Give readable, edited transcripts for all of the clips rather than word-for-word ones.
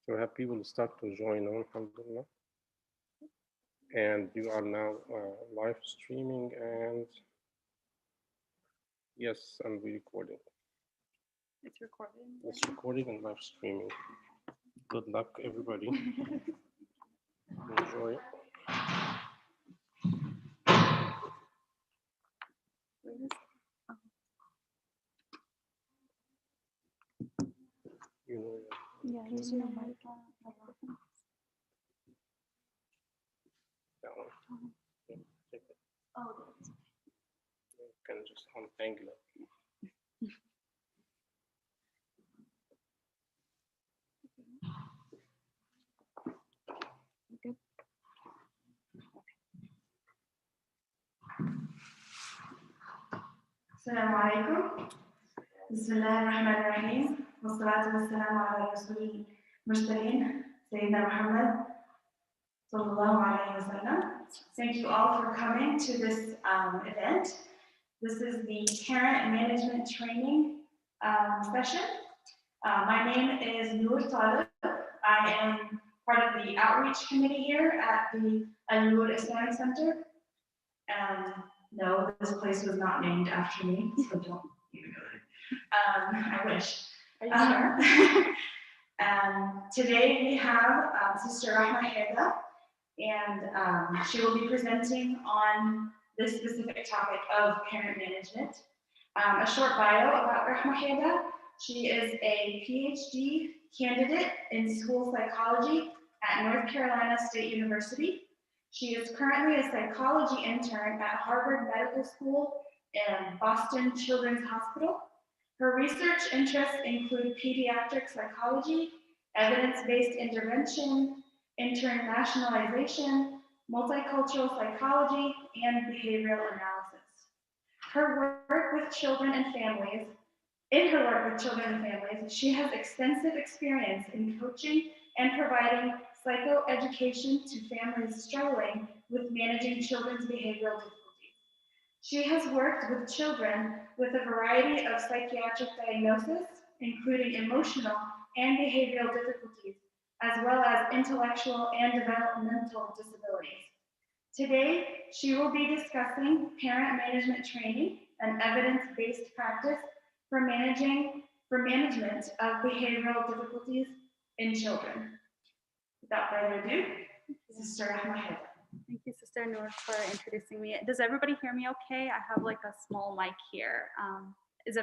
So we have people start to join on, alhamdulillah. And you are now live streaming, and yes, and we're recording. It's recording. It's recording and live streaming. Good luck, everybody. Enjoy. You know, Yeah, there's no mic. that one. Yeah, take it. Oh, that's You can just untangle it. good. السلام عليكم. بسم الله الرحمن الرحيم والصلاة والسلام على رسول المرسلين سيدنا محمد صلى الله عليه وسلم. Thank you all for coming to this event. This is the Parent Management Training session. My name is Noor Talib. I am part of the outreach committee here at the Al-Noor Islamic Center. No, this place was not named after me, so don't even go there. I wish. Are you sure? Today we have Sister Rahma Hida, and she will be presenting on this specific topic of parent management. A short bio about Rahma Hida. She is a PhD candidate in school psychology at North Carolina State University. She is currently a psychology intern at Harvard Medical School and Boston Children's Hospital. Her research interests include pediatric psychology, evidence-based intervention, internationalization, multicultural psychology, and behavioral analysis. In her work with children and families, she has extensive experience in coaching and providing psychoeducation to families struggling with managing children's behavioral difficulties. She has worked with children with a variety of psychiatric diagnoses, including emotional and behavioral difficulties, as well as intellectual and developmental disabilities. Today, she will be discussing parent management training, an evidence-based practice for management of behavioral difficulties in children. Without further ado, Sister Rahma Hida. Thank you, Sister Noor, for introducing me. Does everybody hear me okay? I have like a small mic here. Is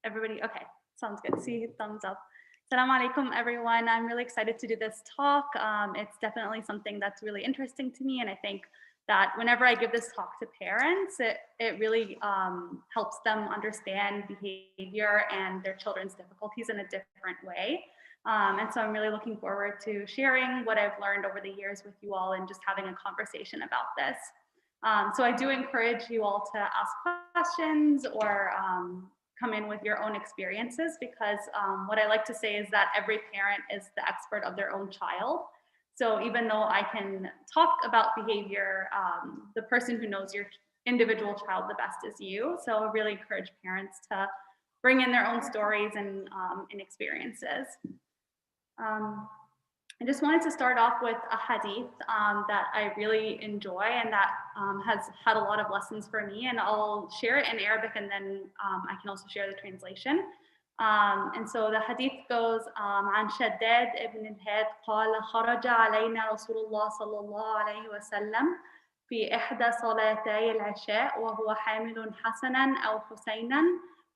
everybody okay? Sounds good. See thumbs up. Assalamu alaikum, everyone. I'm really excited to do this talk. It's definitely something that's really interesting to me, and I think that whenever I give this talk to parents, it really helps them understand behavior and their children's difficulties in a different way. And so I'm really looking forward to sharing what I've learned over the years with you all and just having a conversation about this. So I do encourage you all to ask questions or come in with your own experiences, because what I like to say is that every parent is the expert of their own child. So even though I can talk about behavior, the person who knows your individual child the best is you. So I really encourage parents to bring in their own stories and experiences. I just wanted to start off with a hadith that I really enjoy and that has had a lot of lessons for me, and I'll share it in Arabic and then I can also share the translation. And so the hadith goes عن شداد ابن الهاد قال خرج علينا رسول الله صلى الله عليه وسلم في إحدى صلاتي العشاء وهو حامل حسنا أو حسينا،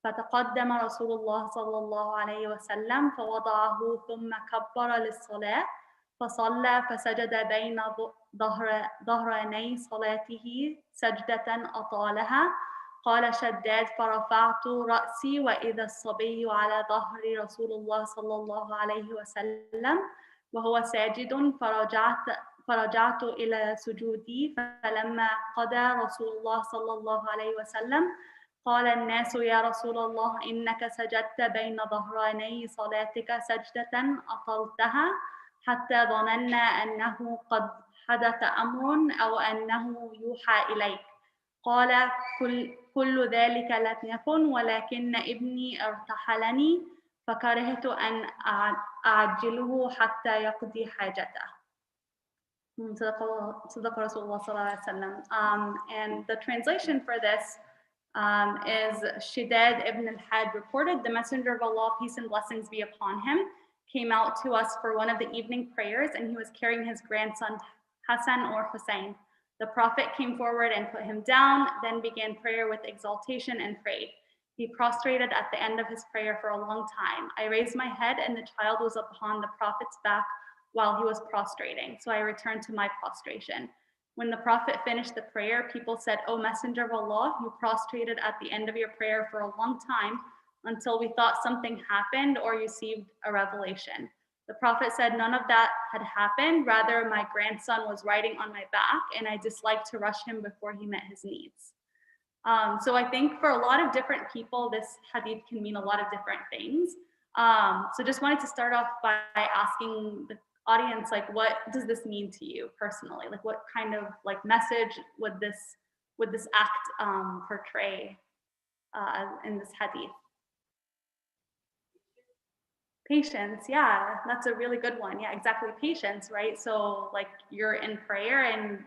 فتقدم رسول الله صلى الله عليه وسلم فوضعه ثم كبر للصلاة فصلى فسجد بين ظهراني صلاته سجدة أطالها. قال شداد فرفعت رأسي وإذا الصبي على ظهر رسول الله صلى الله عليه وسلم وهو ساجد فرجعت إلى سجودي، فلما قضى رسول الله صلى الله عليه وسلم قال الناس يا رسول الله إنك سجدت بين ظهراني صلاتك سجدة أطلتها حتى ظننا أنه قد حدث أمر أو أنه يوحى إليك. قال كل ذلك لم يكن ولكن ابني ارتحلني فكرهت أن أعجله حتى يقضي حاجته. صدق Rasulullah sallallahu alaihi wasallam. And the translation for this is Shidad ibn al-Had reported, the Messenger of Allah, peace and blessings be upon him, came out to us for one of the evening prayers, and he was carrying his grandson Hassan or Hussein. The Prophet came forward and put him down, then began prayer with exaltation and prayed. He prostrated at the end of his prayer for a long time. I raised my head, and the child was upon the Prophet's back while he was prostrating, so I returned to my prostration. When the Prophet finished the prayer, people said, "O Messenger of Allah, you prostrated at the end of your prayer for a long time until we thought something happened or you received a revelation." The Prophet said, "None of that had happened. Rather, my grandson was riding on my back, and I disliked to rush him before he met his needs." So I think for a lot of different people, this hadith can mean a lot of different things. So just wanted to start off by asking the audience, like, what does this mean to you personally? Like, what kind of like message would this act portray in this hadith? Patience, yeah, that's a really good one. Yeah, exactly, patience, right? So like you're in prayer and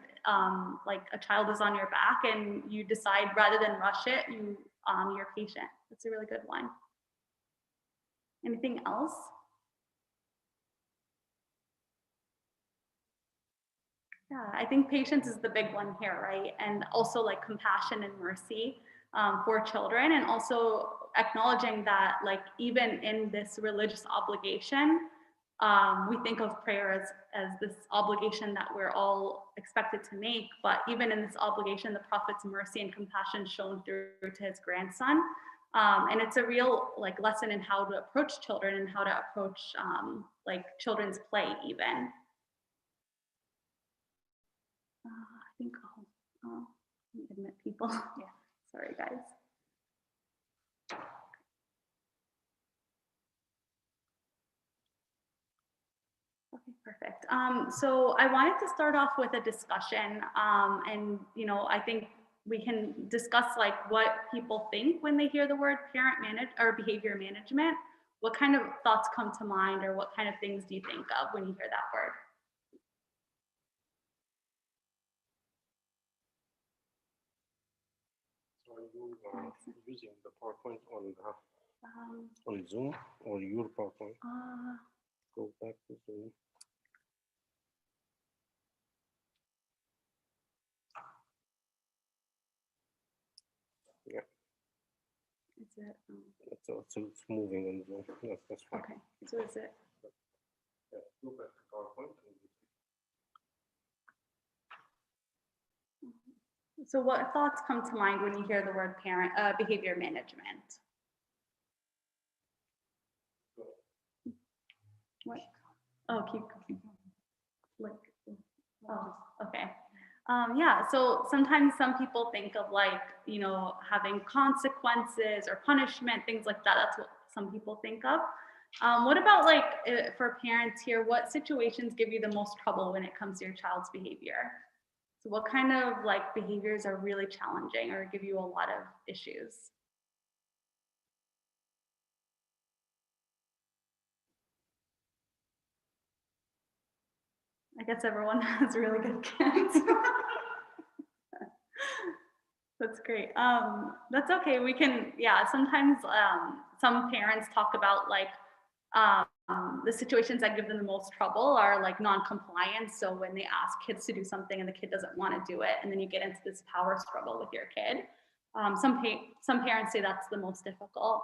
like a child is on your back and you decide rather than rush it, you're patient. That's a really good one. Anything else? Yeah, I think patience is the big one here, right? And also like compassion and mercy for children, and also acknowledging that like even in this religious obligation, we think of prayer as this obligation that we're all expected to make, but even in this obligation, the Prophet's mercy and compassion shown through to his grandson. And it's a real like lesson in how to approach children and how to approach like children's play even. I think I'll admit people. Yeah, sorry guys. Okay, perfect. So I wanted to start off with a discussion, and I think we can discuss like what people think when they hear the word parent or behavior management. What kind of thoughts come to mind, or what kind of things do you think of when you hear that word? Using the PowerPoint on Zoom or your PowerPoint? Go back to Zoom. Yeah. Is it? It's moving on Zoom. Yes, that's fine. Okay. So is it? Yeah, go back to PowerPoint. So what thoughts come to mind when you hear the word parent behavior management? What? Oh, keep going. Like, oh, okay. Yeah, so sometimes some people think of like, having consequences or punishment, things like that. That's what some people think of. What about like for parents here, what situations give you the most trouble when it comes to your child's behavior? So what kind of like behaviors are really challenging or give you a lot of issues? I guess everyone has really good kids. That's great. That's okay. We can, yeah, sometimes some parents talk about like the situations that give them the most trouble are like non-compliance. So when they ask kids to do something and the kid doesn't want to do it, and then you get into this power struggle with your kid. Some parents say that's the most difficult.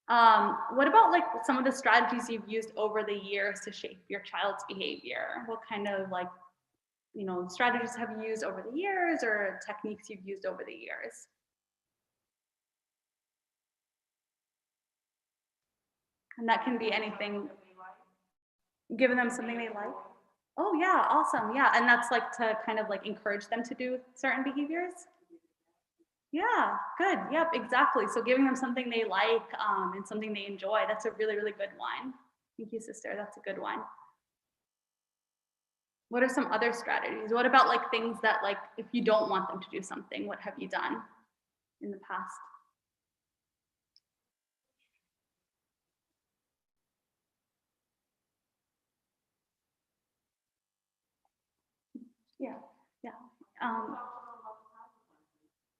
What about like some of the strategies you've used over the years to shape your child's behavior? What kind of like, strategies have you used over the years, or techniques you've used over the years? And that can be anything. Giving them something they like. Oh yeah, awesome. Yeah, and that's like to kind of like encourage them to do certain behaviors. Yeah, good. Yep, exactly. So giving them something they like and something they enjoy. That's a really, really good one. Thank you, sister. That's a good one. What are some other strategies? What about like things that like if you don't want them to do something, what have you done in the past? Yeah, yeah.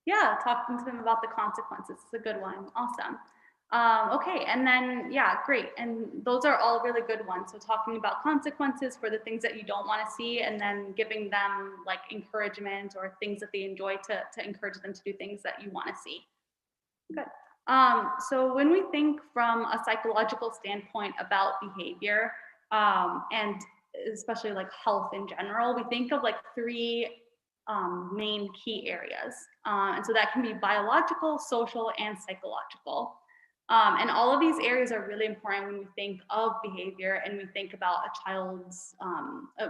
Yeah, talking to them about the consequences is a good one. Awesome. Okay, and then, yeah, great. And those are all really good ones. So talking about consequences for the things that you don't want to see, and then giving them like encouragement or things that they enjoy to encourage them to do things that you want to see. Good. So when we think from a psychological standpoint about behavior, and especially like health in general, we think of like three main key areas. And so that can be biological, social, and psychological. And all of these areas are really important when we think of behavior and we think about a child's,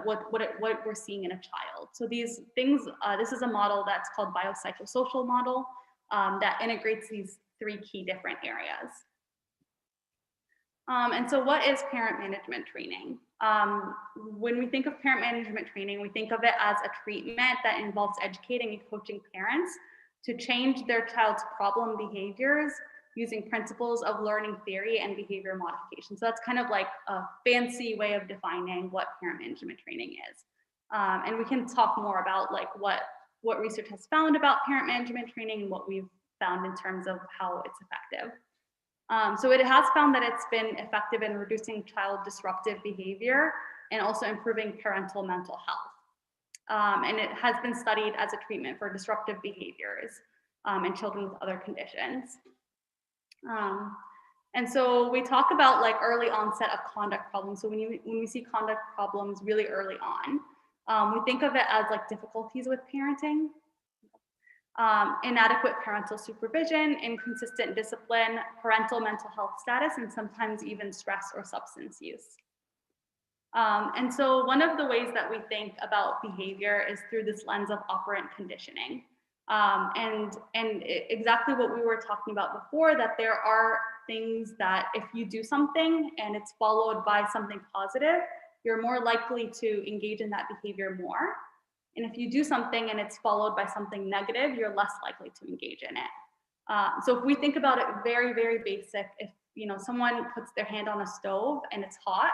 what we're seeing in a child. So these things, this is a model that's called biopsychosocial model that integrates these three key different areas. And so what is parent management training? When we think of parent management training, we think of it as a treatment that involves educating and coaching parents to change their child's problem behaviors using principles of learning theory and behavior modification. So that's kind of like a fancy way of defining what parent management training is. And we can talk more about like what research has found about parent management training and what we've found in terms of how it's effective. So it has found that it's been effective in reducing child disruptive behavior and also improving parental mental health. And it has been studied as a treatment for disruptive behaviors in children with other conditions. And so we talk about like early onset of conduct problems. So when we see conduct problems really early on, we think of it as like difficulties with parenting, inadequate parental supervision, inconsistent discipline, parental mental health status, and sometimes even stress or substance use. And so one of the ways that we think about behavior is through this lens of operant conditioning. And exactly what we were talking about before, that there are things that if you do something and it's followed by something positive, you're more likely to engage in that behavior more. And if you do something and it's followed by something negative, you're less likely to engage in it. So if we think about it very, very basic, if someone puts their hand on a stove and it's hot,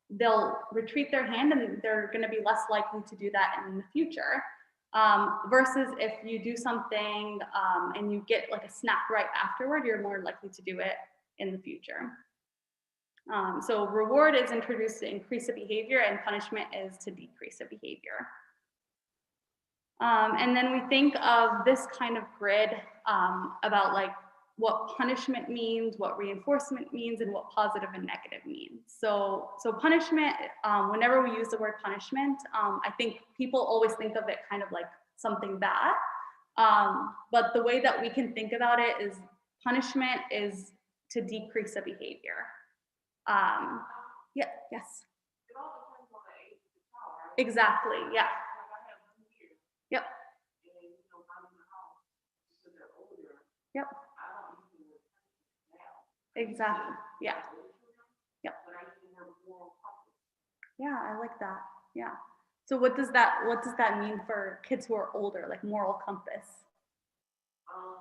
they'll retreat their hand and they're going to be less likely to do that in the future. Versus if you do something and you get like a snack right afterward, you're more likely to do it in the future. So reward is introduced to increase a behavior and punishment is to decrease a behavior. And then we think of this kind of grid about like what punishment means, what reinforcement means, and what positive and negative means. So punishment, whenever we use the word punishment, I think people always think of it kind of like something bad. But the way that we can think about it is punishment is to decrease a behavior. Yeah, yes. Exactly, yeah. Yep. Yep. Exactly, yeah. Yep. Yeah, I like that, yeah. So what does that mean for kids who are older, like moral compass?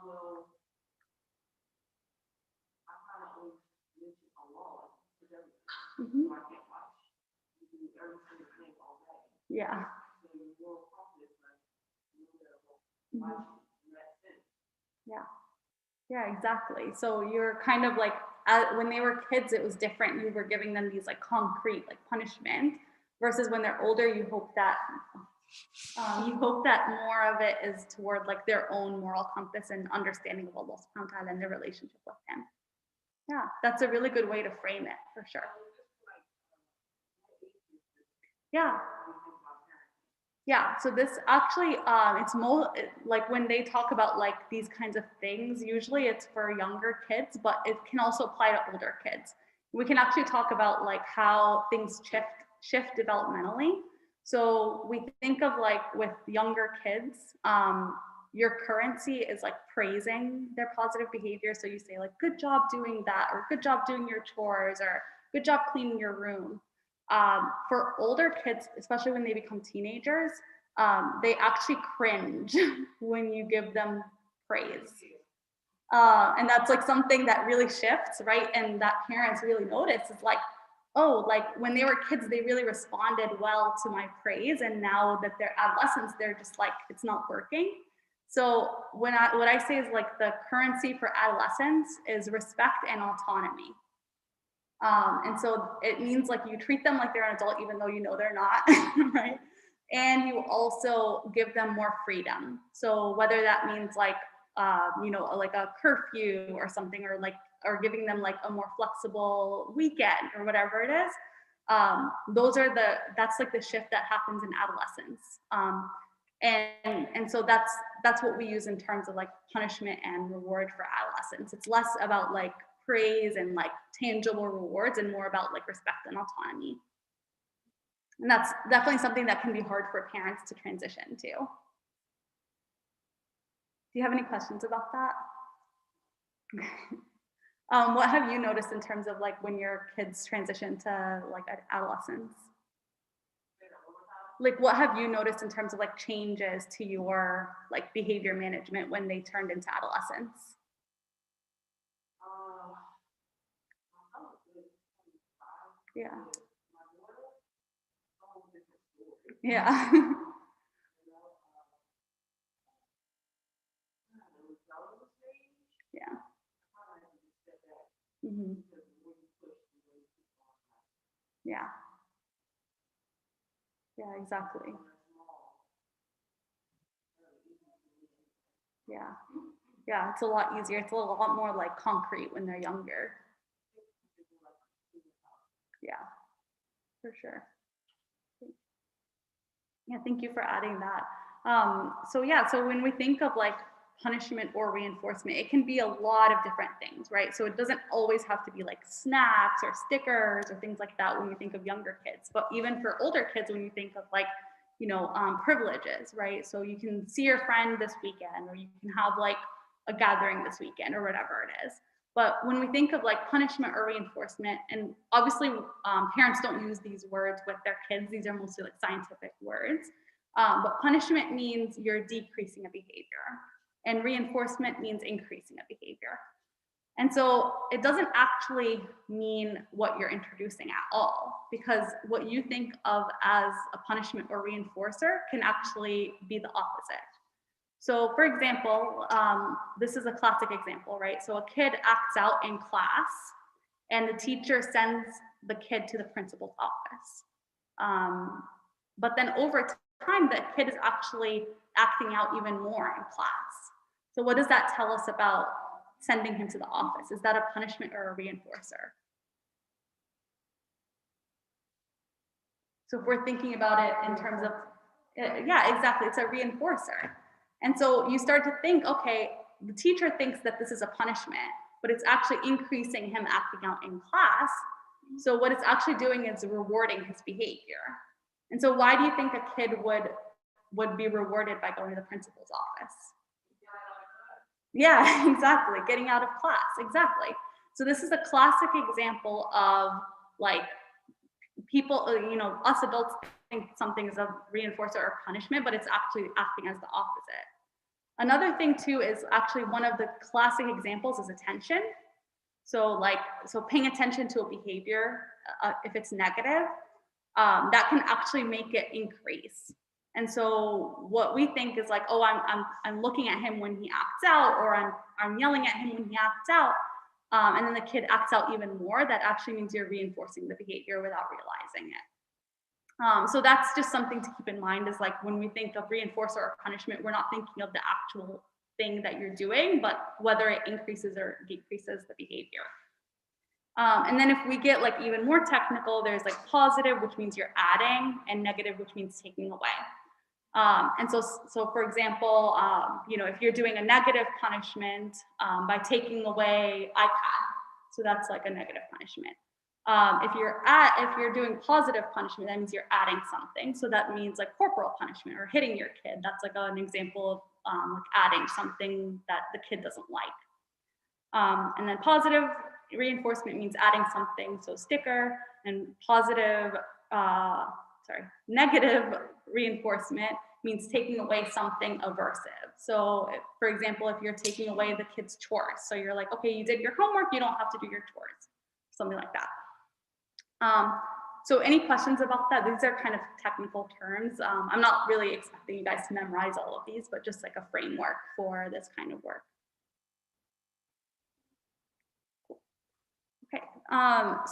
Well, I kind of always mention a law. Mm-hmm. So I can't watch. You do every single thing all day. Yeah. So your moral compass, like, you know, Mm-hmm. in that sense. Yeah. Yeah, exactly. So you're kind of like, when they were kids, it was different. You were giving them these like concrete, like punishment, versus when they're older, you hope that more of it is toward like their own moral compass and understanding of Allah subhanahu wa ta'ala and their relationship with Him. Yeah, that's a really good way to frame it for sure. Yeah. Yeah, so this actually, it's more like when they talk about like these kinds of things, usually it's for younger kids, but it can also apply to older kids. We can actually talk about like how things shift developmentally. So we think of like with younger kids, your currency is like praising their positive behavior. So you say like, good job doing that, or good job doing your chores, or good job cleaning your room. For older kids, especially when they become teenagers, they actually cringe when you give them praise. And that's like something that really shifts, right? And that parents really notice is like, oh, like when they were kids, they really responded well to my praise. And now that they're adolescents, they're just like, it's not working. So what I say is like the currency for adolescents is respect and autonomy. And so it means like you treat them like they're an adult, even though you know they're not, right? And you also give them more freedom. So whether that means like, you know, like a curfew or something, or giving them like a more flexible weekend or whatever it is, that's like the shift that happens in adolescence. And so that's what we use in terms of like punishment and reward for adolescents. It's less about like praise and like tangible rewards and more about like respect and autonomy. And that's definitely something that can be hard for parents to transition to. Do you have any questions about that? What have you noticed in terms of like when your kids transition to like adolescence? Like what have you noticed in terms of like changes to your like behavior management when they turned into adolescence? Yeah. Yeah. Yeah. Mm-hmm. Yeah. Yeah, exactly. Yeah. Yeah, it's a lot easier. It's a lot more like concrete when they're younger. Yeah, for sure. Yeah, thank you for adding that. So yeah, so when we think of like punishment or reinforcement, it can be a lot of different things, right? So it doesn't always have to be like snacks or stickers or things like that when you think of younger kids, but even for older kids, when you think of like, you know, privileges, right? So you can see your friend this weekend, or you can have like a gathering this weekend or whatever it is. But when we think of like punishment or reinforcement, and obviously parents don't use these words with their kids, these are mostly like scientific words, but punishment means you're decreasing a behavior, and reinforcement means increasing a behavior. And so it doesn't actually mean what you're introducing at all, because what you think of as a punishment or reinforcer can actually be the opposite. So for example, this is a classic example, right? So a kid acts out in class and the teacher sends the kid to the principal's office. But then over time, the kid is actually acting out even more in class. So what does that tell us about sending him to the office? Is that a punishment or a reinforcer? So if we're thinking about it in terms of, yeah, exactly, it's a reinforcer. And so you start to think, okay, the teacher thinks that this is a punishment, but it's actually increasing him acting out in class. So what it's actually doing is rewarding his behavior. And so why do you think a kid would be rewarded by going to the principal's office? Yeah, exactly, getting out of class, exactly. So this is a classic example of like people, you know, us adults think something is a reinforcer or punishment, but it's actually acting as the opposite. Another thing too is actually one of the classic examples is attention. So paying attention to a behavior, if it's negative, that can actually make it increase. And so what we think is like, oh, I'm looking at him when he acts out, or I'm yelling at him when he acts out, and then the kid acts out even more. That actually means you're reinforcing the behavior without realizing it. So that's just something to keep in mind, is like when we think of reinforcer or punishment, we're not thinking of the actual thing that you're doing, but whether it increases or decreases the behavior. And then if we get like even more technical, there's like positive, which means you're adding, and negative, which means taking away. And so for example, you know, if you're doing a negative punishment by taking away iPad, so that's like a negative punishment. If you're doing positive punishment, that means you're adding something. So that means like corporal punishment or hitting your kid. That's like an example of like adding something that the kid doesn't like. And then positive reinforcement means adding something, so sticker, and negative reinforcement means taking away something aversive. So for example, if you're taking away the kid's chores, so you're like, okay, you did your homework, you don't have to do your chores, something like that. So any questions about that? These are kind of technical terms. I'm not really expecting you guys to memorize all of these, but just like a framework for this kind of work. Okay,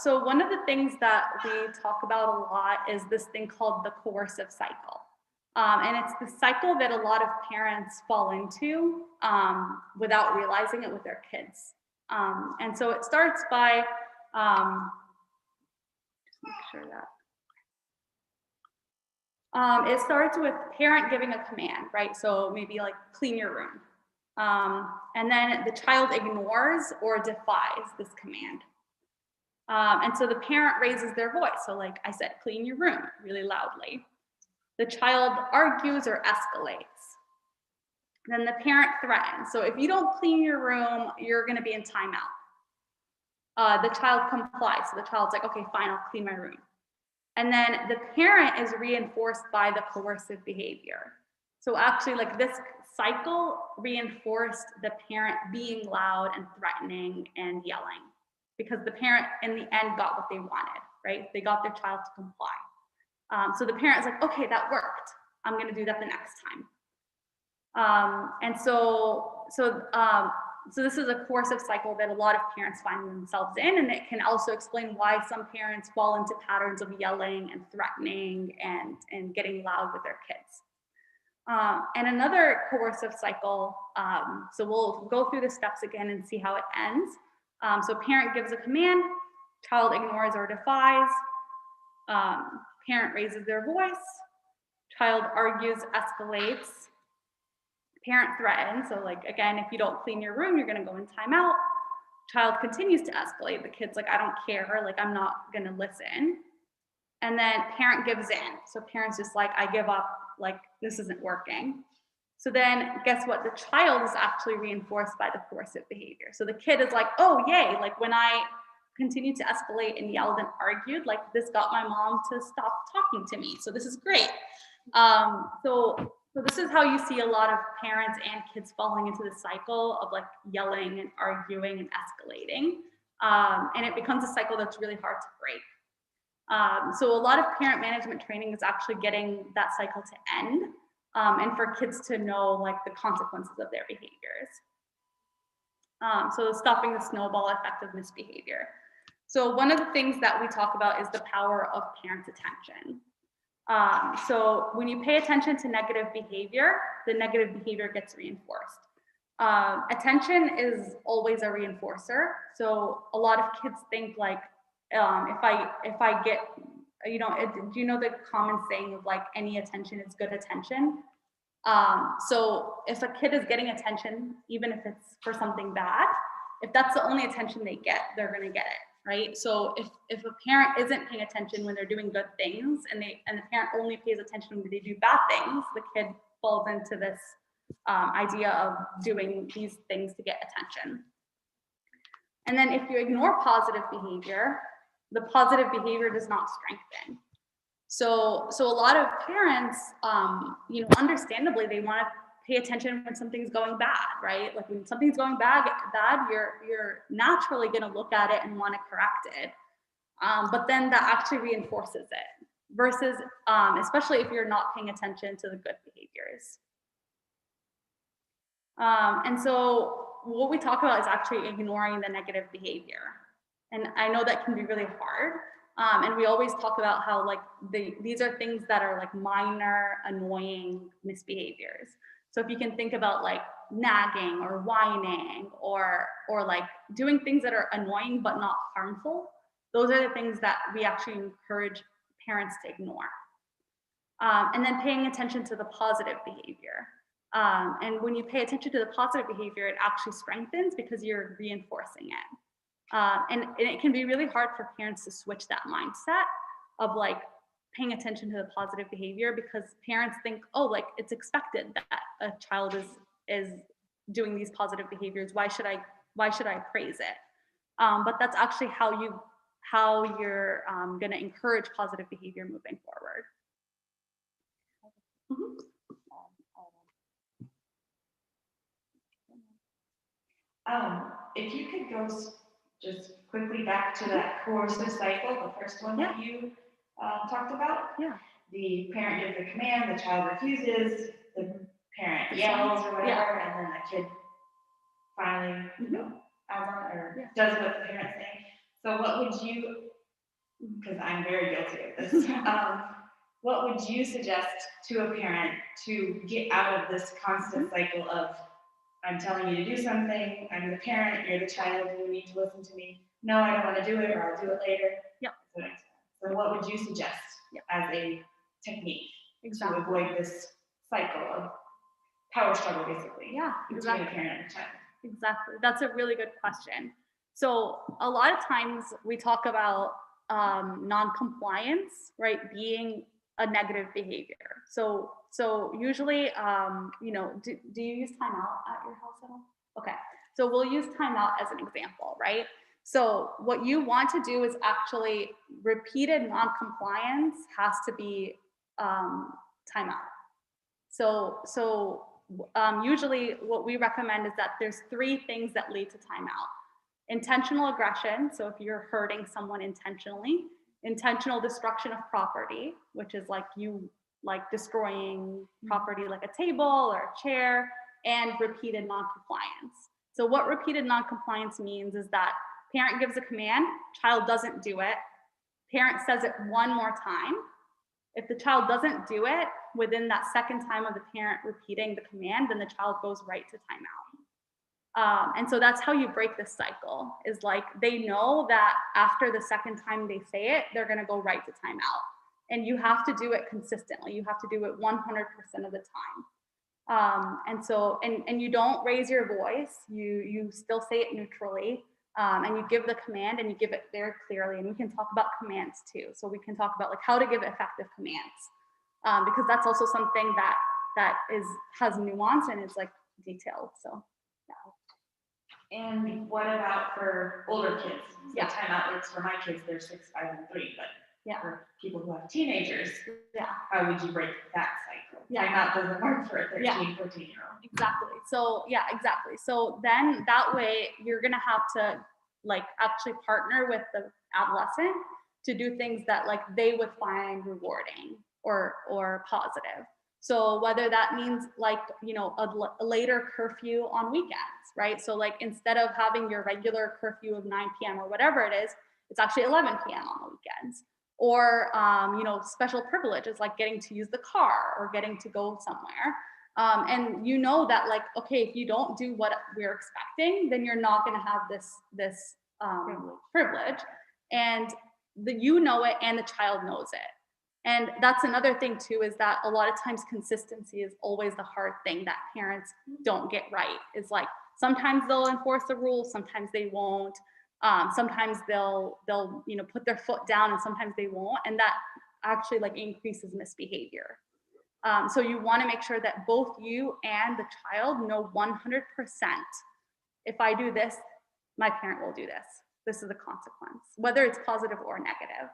so one of the things that we talk about a lot is this thing called the coercive cycle. And it's the cycle that a lot of parents fall into without realizing it with their kids. And so it starts by, just make sure that. It starts with parent giving a command, right? So maybe like clean your room. And then the child ignores or defies this command. And so the parent raises their voice. So like I said, clean your room really loudly. The child argues or escalates. Then the parent threatens. So if you don't clean your room, you're gonna be in timeout. The child complies. So the child's like, okay, fine, I'll clean my room. And then the parent is reinforced by the coercive behavior. So actually like this cycle reinforced the parent being loud and threatening and yelling, because the parent in the end got what they wanted, right? They got their child to comply. So the parent is like, okay, that worked. I'm gonna do that the next time. So this is a coercive cycle that a lot of parents find themselves in, and it can also explain why some parents fall into patterns of yelling and threatening and getting loud with their kids. And another coercive cycle, so we'll go through the steps again and see how it ends. So parent gives a command, child ignores or defies, parent raises their voice, child argues, escalates, parent threatens. So like, again, if you don't clean your room, you're gonna go in timeout. Child continues to escalate. The kid's like, I don't care, like I'm not gonna listen. And then parent gives in. So parent's just like, I give up, like this isn't working. So then guess what? The child is actually reinforced by the coercive behavior. So the kid is like, oh yay, like when I continued to escalate and yelled and argued, like this got my mom to stop talking to me. So this is great. So this is how you see a lot of parents and kids falling into the cycle of like yelling and arguing and escalating. And it becomes a cycle that's really hard to break. So a lot of parent management training is actually getting that cycle to end, and for kids to know like the consequences of their behaviors. So stopping the snowball effect of misbehavior. So one of the things that we talk about is the power of parent attention. So when you pay attention to negative behavior, the negative behavior gets reinforced. Attention is always a reinforcer. So a lot of kids think like, if I get, you know, do you know the common saying of like any attention is good attention? So if a kid is getting attention, even if it's for something bad, if that's the only attention they get, they're gonna get it, right? So if a parent isn't paying attention when they're doing good things, and the parent only pays attention when they do bad things, the kid falls into this idea of doing these things to get attention. And then if you ignore positive behavior, the positive behavior does not strengthen. So a lot of parents, you know, understandably, they want to pay attention when something's going bad, right? Like when something's going bad, you're naturally going to look at it and want to correct it. But then that actually reinforces it versus, especially if you're not paying attention to the good behaviors. And so what we talk about is actually ignoring the negative behavior. And I know that can be really hard. And we always talk about how like these are things that are like minor, annoying misbehaviors. So if you can think about like nagging or whining or like doing things that are annoying but not harmful, those are the things that we actually encourage parents to ignore. And then paying attention to the positive behavior. And when you pay attention to the positive behavior, it actually strengthens because you're reinforcing it. And it can be really hard for parents to switch that mindset of like paying attention to the positive behavior, because parents think, oh, like it's expected that a child is doing these positive behaviors. Why should I praise it? But that's actually how you're going to encourage positive behavior moving forward. Mm-hmm. If you could go just quickly back to that coercive cycle, the first one that you talked about. Yeah. The parent gives the command, the child refuses, the parent yells or whatever, and then the kid finally, adds on or does what the parent's saying. So what would you, because I'm very guilty of this, what would you suggest to a parent to get out of this constant cycle of, I'm telling you to do something, I'm the parent, you're the child, you need to listen to me. No, I don't want to do it, or I'll do it later. Yep. So what would you suggest as a technique to avoid this cycle of power struggle, basically? Yeah, between a parent and a child. Exactly. That's a really good question. So a lot of times we talk about non-compliance, right, being a negative behavior. So usually, do you use timeout at your house at all? Okay. So we'll use timeout as an example, right? So what you want to do is actually repeated non-compliance has to be timeout. So usually what we recommend is that there's 3 things that lead to timeout. Intentional aggression, so if you're hurting someone intentionally, intentional destruction of property, which is like you destroying property like a table or a chair, and repeated non-compliance. So what repeated non-compliance means is that parent gives a command, child doesn't do it, parent says it one more time. If the child doesn't do it within that second time of the parent repeating the command, then the child goes right to timeout. And so that's how you break this cycle, is like they know that after the second time they say it, they're going to go right to timeout. And you have to do it consistently. You have to do it 100% of the time. And you don't raise your voice. You still say it neutrally. And you give the command and you give it very clearly. And we can talk about commands too. So we can talk about like how to give effective commands, because that's also something that has nuance and is like detailed. So yeah. And what about for older kids? So timeout works for my kids. They're 6, 5, and 3. But for people who have teenagers, how would you break that cycle? Timeout doesn't work for a 13, 14-year-old. Exactly. So exactly. So then that way you're gonna have to like actually partner with the adolescent to do things that like they would find rewarding or positive. So whether that means like, a later curfew on weekends, right? So like instead of having your regular curfew of 9 p.m. or whatever it is, it's actually 11 p.m. on the weekends. Or, special privileges like getting to use the car or getting to go somewhere. And you know that like, okay, if you don't do what we're expecting, then you're not going to have this privilege. And you know it and the child knows it. And that's another thing too, is that a lot of times consistency is always the hard thing that parents don't get right. Is like, sometimes they'll enforce the rules, sometimes they won't. Sometimes they'll put their foot down and sometimes they won't. And that actually like increases misbehavior. So you want to make sure that both you and the child know 100%, if I do this, my parent will do this. This is the consequence, whether it's positive or negative.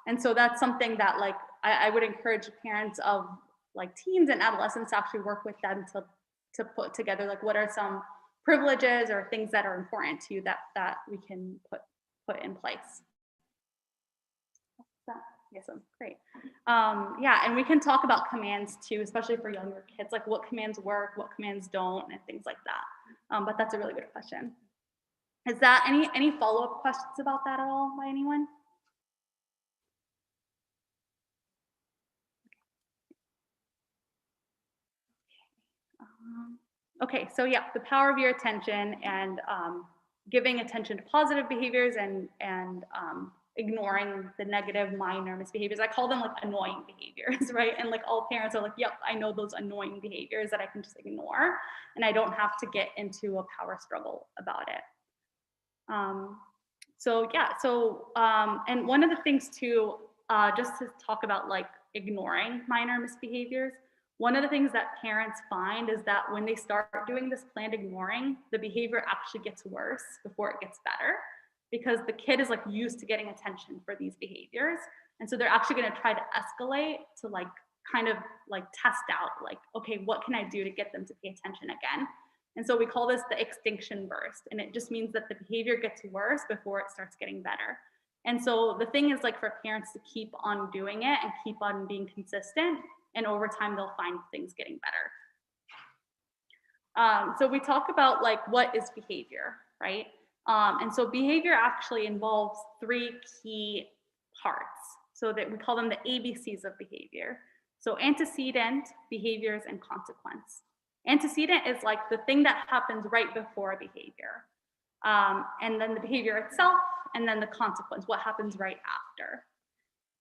And so that's something that like I would encourage parents of like teens and adolescents to actually work with them to put together like what are some privileges or things that are important to you that we can put in place. Yes, great. And we can talk about commands too, especially for younger kids, like what commands work, what commands don't, and things like that. But that's a really good question. Is that any follow-up questions about that at all by anyone? Okay, so the power of your attention and giving attention to positive behaviors and ignoring the negative minor misbehaviors. I call them like annoying behaviors, right? And like all parents are like, yep, I know those annoying behaviors that I can just ignore and I don't have to get into a power struggle about it. And one of the things too, just to talk about like ignoring minor misbehaviors, one of the things that parents find is that when they start doing this planned ignoring, the behavior actually gets worse before it gets better, because the kid is like used to getting attention for these behaviors. And so they're actually going to try to escalate to like kind of like test out like, okay, what can I do to get them to pay attention again? And so we call this the extinction burst. And it just means that the behavior gets worse before it starts getting better. And so the thing is like for parents to keep on doing it and keep on being consistent. And over time, they'll find things getting better. So we talk about like what is behavior, right? And so behavior actually involves 3 key parts. So that we call them the ABCs of behavior. So antecedent, behaviors, and consequence. Antecedent is like the thing that happens right before a behavior. And then the behavior itself, and then the consequence, what happens right after.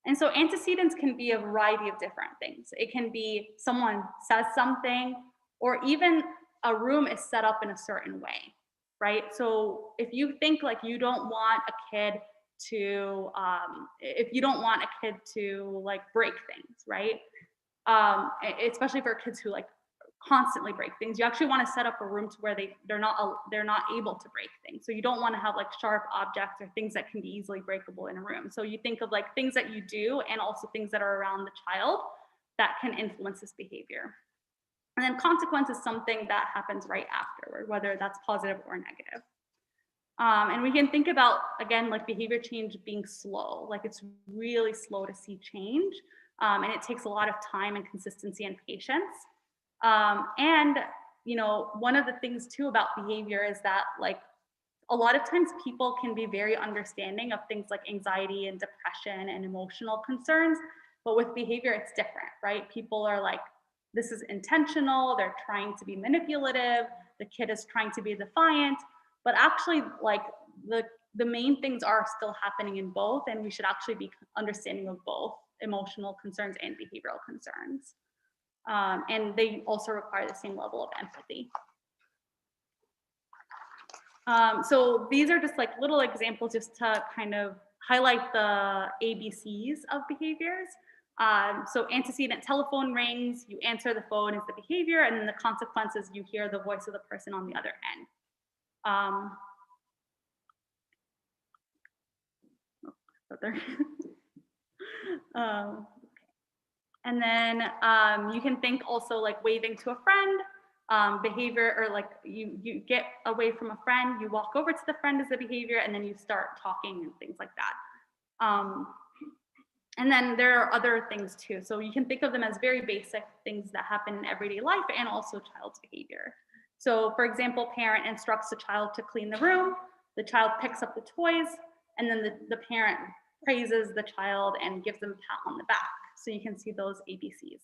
And so antecedents can be a variety of different things. It can be someone says something, or even a room is set up in a certain way, right? So if you think like you don't want a kid to, if you don't want a kid to like break things, right? Especially for kids who like constantly break things, you actually want to set up a room to where they're not able to break things. So you don't want to have like sharp objects or things that can be easily breakable in a room. So you think of like things that you do and also things that are around the child that can influence this behavior. And then consequence is something that happens right afterward, whether that's positive or negative. And we can think about, again, like behavior change being slow, like it's really slow to see change. And it takes a lot of time and consistency and patience. And, you know, one of the things too about behavior is that like a lot of times people can be very understanding of things like anxiety and depression and emotional concerns, but with behavior, it's different, right? People are like, this is intentional, they're trying to be manipulative, the kid is trying to be defiant, but actually like the main things are still happening in both, and we should actually be understanding of both emotional concerns and behavioral concerns. And they also require the same level of empathy. So these are just like little examples just to kind of highlight the ABCs of behaviors. So antecedent, telephone rings, you answer the phone is the behavior, and then the consequences, you hear the voice of the person on the other end. And then you can think also like waving to a friend, behavior, or like you get away from a friend, you walk over to the friend as a behavior, and then you start talking and things like that. And then there are other things too. So you can think of them as very basic things that happen in everyday life and also child's behavior. So for example, parent instructs the child to clean the room, the child picks up the toys, and then the parent praises the child and gives them a pat on the back. So you can see those ABCs.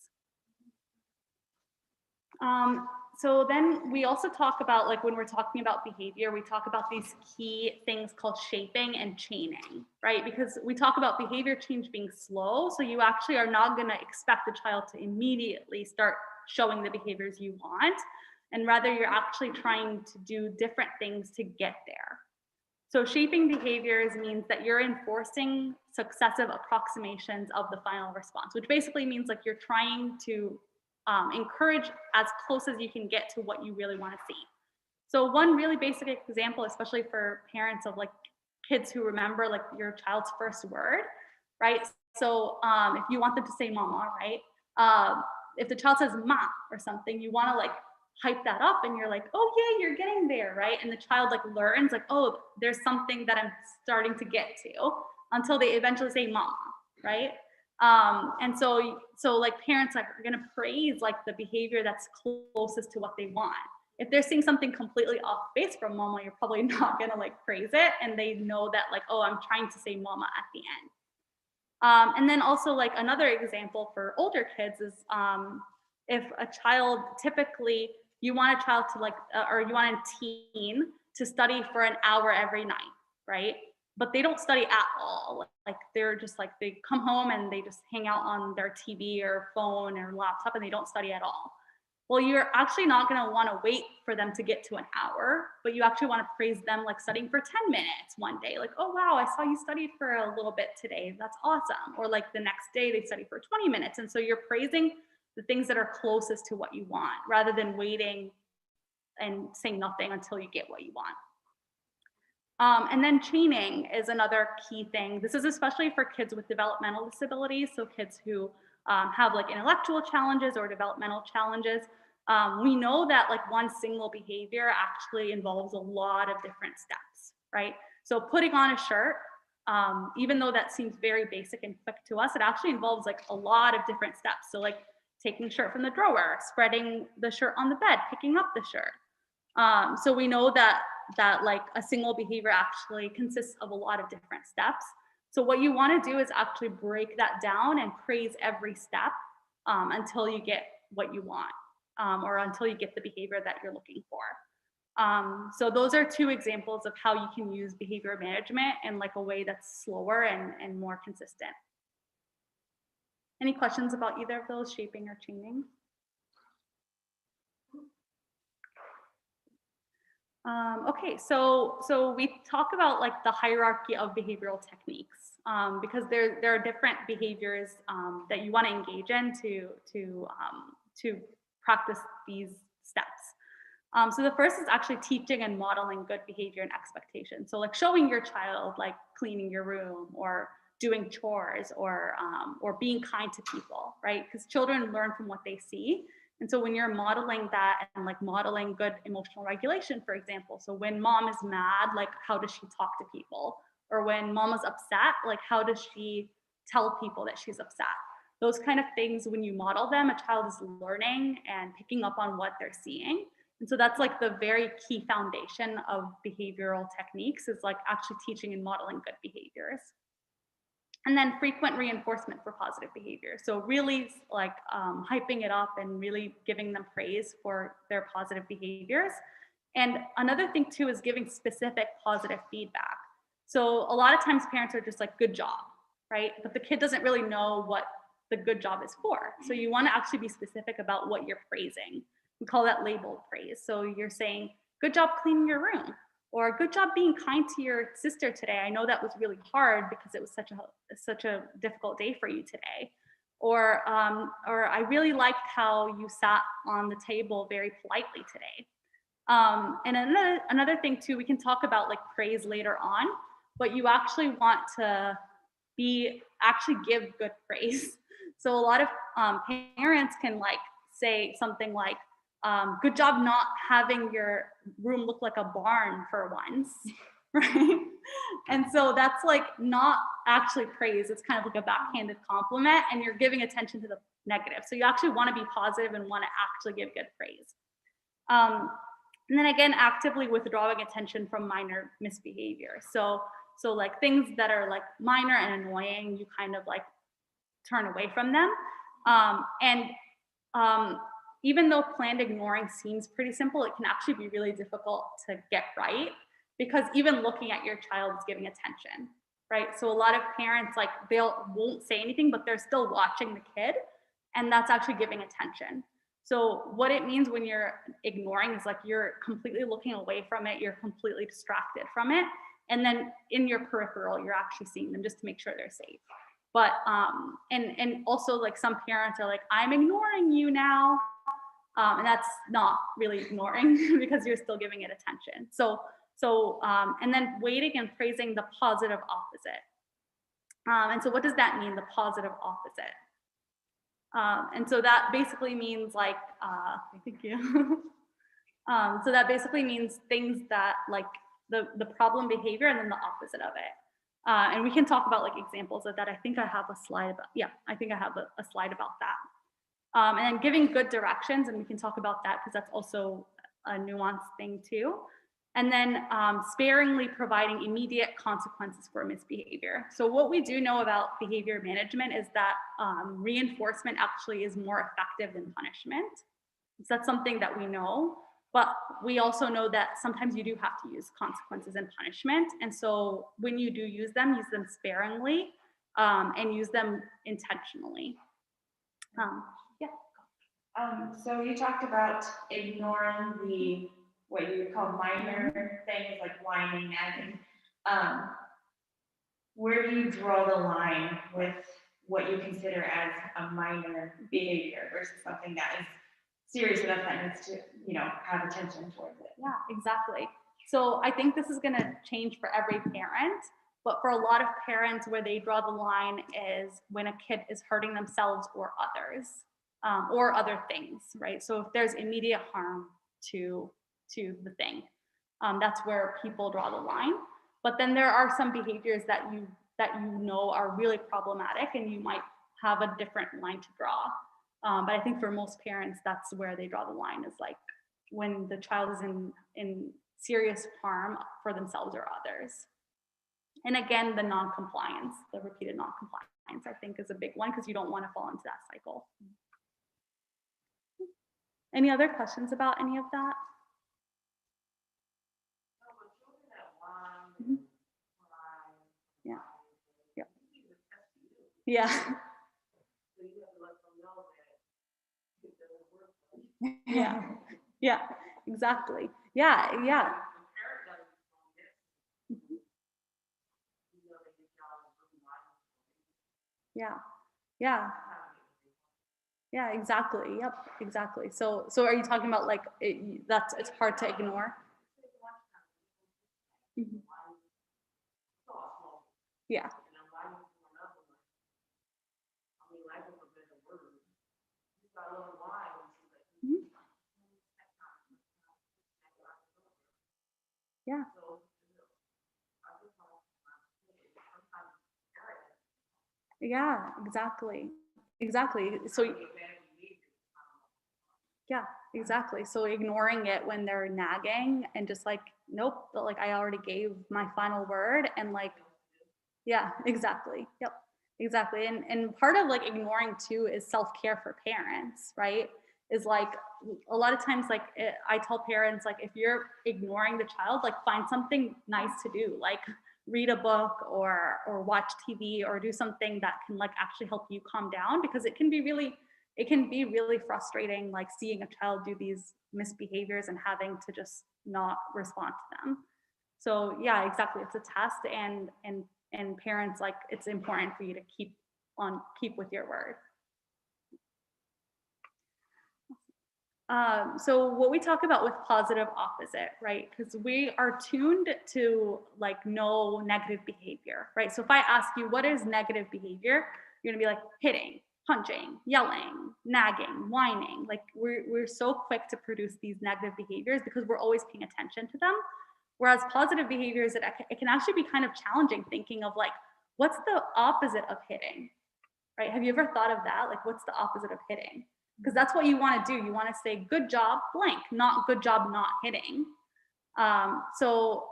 So then we also talk about, like when we're talking about behavior, we talk about these key things called shaping and chaining, right? Because we talk about behavior change being slow. So you actually are not going to expect the child to immediately start showing the behaviors you want. And rather you're actually trying to do different things to get there. So shaping behaviors means that you're enforcing successive approximations of the final response, which basically means like you're trying to encourage as close as you can get to what you really want to see. So one really basic example, especially for parents of like kids who remember like your child's first word, right? So if you want them to say mama, right? If the child says ma or something, you want to like hype that up and you're like, oh yeah, you're getting there, right? And the child like learns like, oh, there's something that I'm starting to get to, until they eventually say mama, right? And so like parents are gonna praise like the behavior that's closest to what they want. If they're seeing something completely off base from mama, you're probably not gonna like praise it, and they know that like, oh, I'm trying to say mama at the end. And then also like another example for older kids is if a child, typically you want a child to like, or you want a teen to study for an hour every night, right? But they don't study at all. Like they're just like, they come home and they just hang out on their TV or phone or laptop and they don't study at all. Well, you're actually not gonna wanna wait for them to get to an hour, but you actually wanna praise them like studying for 10 minutes one day. Like, oh wow, I saw you studied for a little bit today. That's awesome. Or like the next day they study for 20 minutes. And so you're praising the things that are closest to what you want, rather than waiting and saying nothing until you get what you want. And then chaining is another key thing. This is especially for kids with developmental disabilities, so kids who have like intellectual challenges or developmental challenges. we know that like one single behavior actually involves a lot of different steps, right? So putting on a shirt, even though that seems very basic and quick to us, it actually involves like a lot of different steps. So like taking the shirt from the drawer, spreading the shirt on the bed, picking up the shirt. So we know that like a single behavior actually consists of a lot of different steps. So what you want to do is actually break that down and praise every step until you get what you want, or until you get the behavior that you're looking for. So those are two examples of how you can use behavior management in like a way that's slower and more consistent. Any questions about either of those, shaping or chaining? Okay, so we talk about like the hierarchy of behavioral techniques, because there are different behaviors that you want to engage in to practice these steps. So the first is actually teaching and modeling good behavior and expectation. So like showing your child like cleaning your room or doing chores or being kind to people, right? Because children learn from what they see. And so when you're modeling that and like modeling good emotional regulation, for example, so when mom is mad, like how does she talk to people? Or when mom is upset, like how does she tell people that she's upset? Those kind of things, when you model them, a child is learning and picking up on what they're seeing. And so that's like the very key foundation of behavioral techniques, is like actually teaching and modeling good behaviors. And then frequent reinforcement for positive behavior. So really like hyping it up and really giving them praise for their positive behaviors. And another thing too is giving specific positive feedback. So a lot of times parents are just like, good job, right? But the kid doesn't really know what the good job is for. So you want to actually be specific about what you're praising. We call that labeled praise. So you're saying, good job cleaning your room, or good job being kind to your sister today. I know that was really hard because it was such a difficult day for you today. Or I really liked how you sat on the table very politely today. And another thing too, we can talk about like praise later on, but you actually want to actually give good praise. So a lot of parents can like say something like, good job not having your room look like a barn for once, right? And so that's like not actually praise. It's kind of like a backhanded compliment, and you're giving attention to the negative. So you actually want to be positive and want to actually give good praise. And then again, actively withdrawing attention from minor misbehavior. So like things that are like minor and annoying, you kind of like turn away from them. Even though planned ignoring seems pretty simple, it can actually be really difficult to get right, because even looking at your child is giving attention, right? So a lot of parents, like won't say anything, but they're still watching the kid, and that's actually giving attention. So what it means when you're ignoring is like you're completely looking away from it, you're completely distracted from it, and then in your peripheral, you're actually seeing them just to make sure they're safe. But and also like some parents are like, I'm ignoring you now. And that's not really ignoring because you're still giving it attention. And then weighting and praising the positive opposite. And so what does that mean, the positive opposite? And so that basically means like, thank you. So that basically means things that like the problem behavior and then the opposite of it. And we can talk about like examples of that. I think I have a slide about, I think I have a slide about that. And then giving good directions, and we can talk about that because that's also a nuanced thing too. And then sparingly providing immediate consequences for misbehavior. So what we do know about behavior management is that reinforcement actually is more effective than punishment. So that's something that we know, but we also know that sometimes you do have to use consequences and punishment. And so when you do use them sparingly and use them intentionally. So you talked about ignoring what you would call minor things like whining, nagging. Where do you draw the line with what you consider as a minor behavior versus something that is serious enough that needs to, have attention towards it? Yeah, exactly. So I think this is going to change for every parent, but for a lot of parents, where they draw the line is when a kid is hurting themselves or others. or other things, right? So if there's immediate harm to the thing, that's where people draw the line. But then there are some behaviors that you know are really problematic, and you might have a different line to draw. But I think for most parents, that's where they draw the line, is like when the child is in serious harm for themselves or others. And again, the non-compliance, the repeated non-compliance, I think is a big one, because you don't want to fall into that cycle. Any other questions about any of that? Mhm. Yeah. Yeah. Yeah. Yeah. Yeah. Exactly. Yeah. Yeah. Yeah. Yeah. Yeah, exactly. Yep, exactly. So are you talking about like it's hard to ignore? Mhm. Yeah. Mhm. Yeah. Yeah, exactly. Exactly. So yeah, exactly. So ignoring it when they're nagging and just like, nope, but like I already gave my final word, and like, yeah, exactly. Yep. Exactly. And part of like ignoring too is self-care for parents, right? Is like a lot of times like I tell parents, like if you're ignoring the child, like find something nice to do, like read a book or watch TV or do something that can like actually help you calm down, because it can be really frustrating, like seeing a child do these misbehaviors and having to just not respond to them. So yeah, exactly. It's a test, and parents, like it's important for you to keep with your word. So what we talk about with positive opposite, right? Because we are tuned to like no negative behavior, right? So if I ask you what is negative behavior, you're gonna be like hitting, punching, yelling, nagging, whining. Like we're so quick to produce these negative behaviors because we're always paying attention to them. Whereas positive behaviors, it can actually be kind of challenging, thinking of like, what's the opposite of hitting, right? Have you ever thought of that? Like, what's the opposite of hitting? Because that's what you want to do. You want to say good job blank, not good job not hitting. So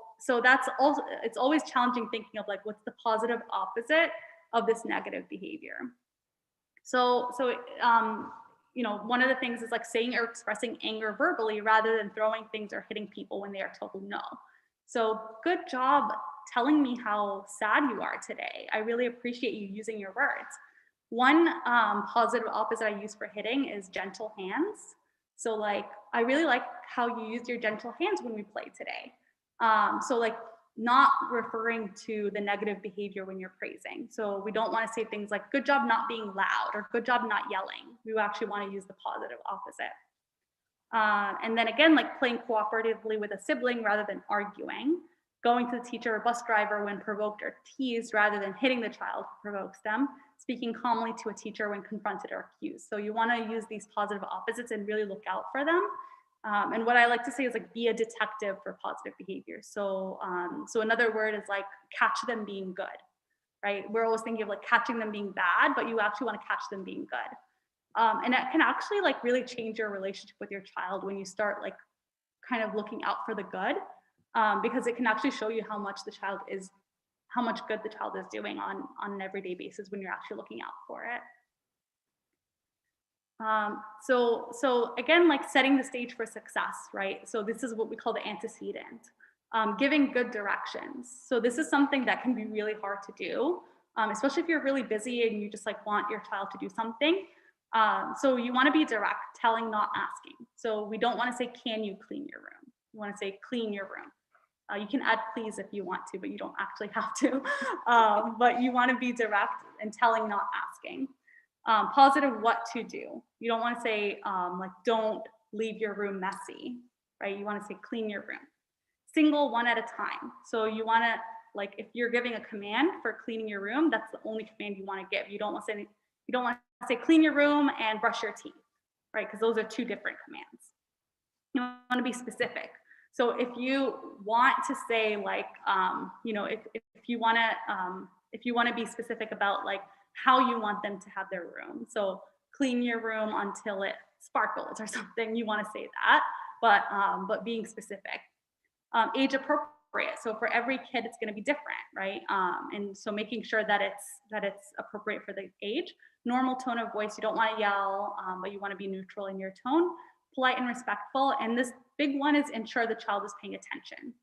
that's also, it's always challenging thinking of like, what's the positive opposite of this negative behavior. So you know, one of the things is like saying or expressing anger verbally rather than throwing things or hitting people when they are told no. So good job telling me how sad you are today. I really appreciate you using your words. One positive opposite I use for hitting is gentle hands. So like, I really like how you used your gentle hands when we played today. So like, not referring to the negative behavior when you're praising. So we don't want to say things like good job not being loud or good job not yelling. We actually want to use the positive opposite. And then again, like playing cooperatively with a sibling rather than arguing, going to the teacher or bus driver when provoked or teased rather than hitting the child who provokes them, speaking calmly to a teacher when confronted or accused. So you want to use these positive opposites and really look out for them. And what I like to say is like, be a detective for positive behavior. So, so another word is like catch them being good, right? We're always thinking of like catching them being bad, but you actually want to catch them being good. And that can actually like really change your relationship with your child when you start like kind of looking out for the good, because it can actually show you how much good the child is doing on an everyday basis when you're actually looking out for it. So again, like setting the stage for success, right? So this is what we call the antecedent, giving good directions. So this is something that can be really hard to do, especially if you're really busy and you just like want your child to do something. So you want to be direct, telling, not asking. So we don't want to say, can you clean your room? You want to say, clean your room. You can add please if you want to, but you don't actually have to. But you want to be direct and telling, not asking. Positive what to do. You don't want to say like, don't leave your room messy, right? You want to say clean your room. Single, one at a time. So you want to, like, if you're giving a command for cleaning your room, that's the only command you want to give. You don't want to say say clean your room and brush your teeth, right? Because those are two different commands. You want to be specific. So if you want to say like, you know, if you want to be specific about like how you want them to have their room. So clean your room until it sparkles or something. You want to say that, but being specific. Age appropriate. So for every kid, it's going to be different, right? And so making sure that it's appropriate for the age. Normal tone of voice. You don't want to yell, but you want to be neutral in your tone. Polite and respectful. And this big one is ensure the child is paying attention,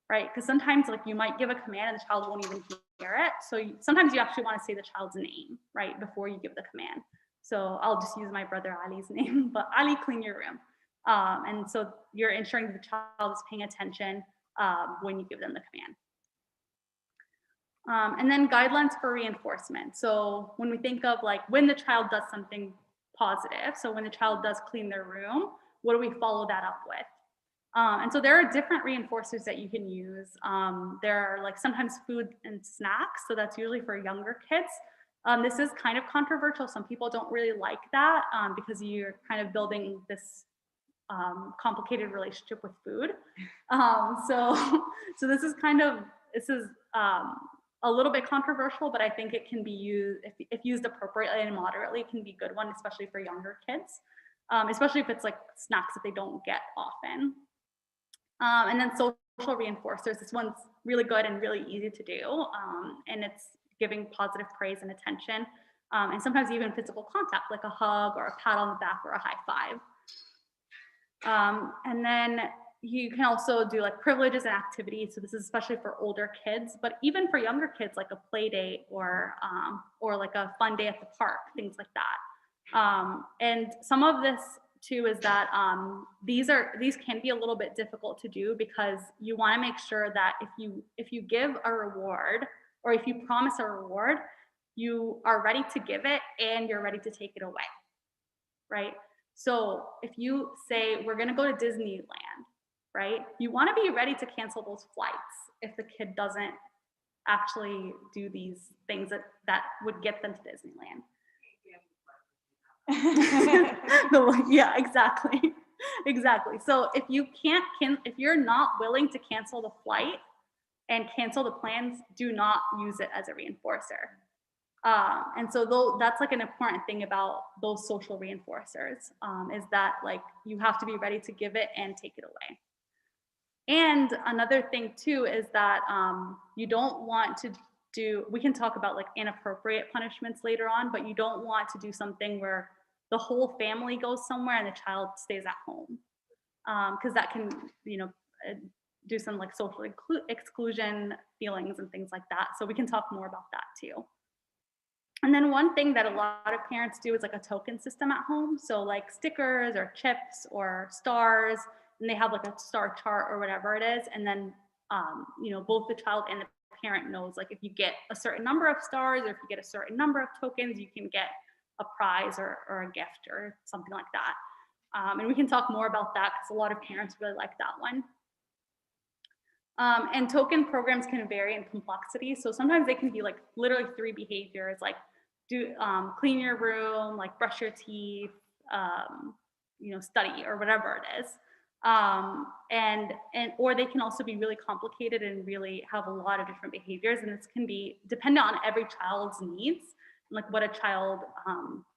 right? Because sometimes like you might give a command and the child won't even hear it. So sometimes you actually want to say the child's name, right, before you give the command. So I'll just use my brother Ali's name, but Ali, clean your room. And so you're ensuring that the child is paying attention when you give them the command. And then guidelines for reinforcement. So when we think of like when the child does something positive, so when the child does clean their room, what do we follow that up with? And so there are different reinforcers that you can use. There are like sometimes food and snacks. So that's usually for younger kids. This is kind of controversial. Some people don't really like that because you're kind of building this complicated relationship with food. So this is a little bit controversial, but I think it can be used, if used appropriately and moderately, it can be a good one, especially for younger kids, especially if it's like snacks that they don't get often. And then social reinforcers. This one's really good and really easy to do. And it's giving positive praise and attention. And sometimes even physical contact, like a hug or a pat on the back or a high five. And then you can also do like privileges and activities. So this is especially for older kids, but even for younger kids, like a play date or like a fun day at the park, things like that. And some of this too is that these can be a little bit difficult to do because you want to make sure that if you give a reward or if you promise a reward, you are ready to give it and you're ready to take it away, right? So if you say we're going to go to Disneyland, right? You want to be ready to cancel those flights if the kid doesn't actually do these things that would get them to Disneyland. Yeah, exactly. Exactly. So if you're not willing to cancel the flight and cancel the plans, do not use it as a reinforcer. And so that's like an important thing about those social reinforcers is that like you have to be ready to give it and take it away. And another thing too is that you don't want to we can talk about like inappropriate punishments later on, but you don't want to do something where the whole family goes somewhere and the child stays at home. Because that can, do some like social exclusion feelings and things like that. So we can talk more about that too. And then one thing that a lot of parents do is like a token system at home. So like stickers or chips or stars, and they have like a star chart or whatever it is. And then, both the child and the parent knows like if you get a certain number of stars or if you get a certain number of tokens, you can get a prize or a gift or something like that. And we can talk more about that because a lot of parents really like that one. And token programs can vary in complexity. So sometimes they can be like literally 3 behaviors, like clean your room, like brush your teeth, study or whatever it is. Or they can also be really complicated and really have a lot of different behaviors. And this can be dependent on every child's needs, like what a child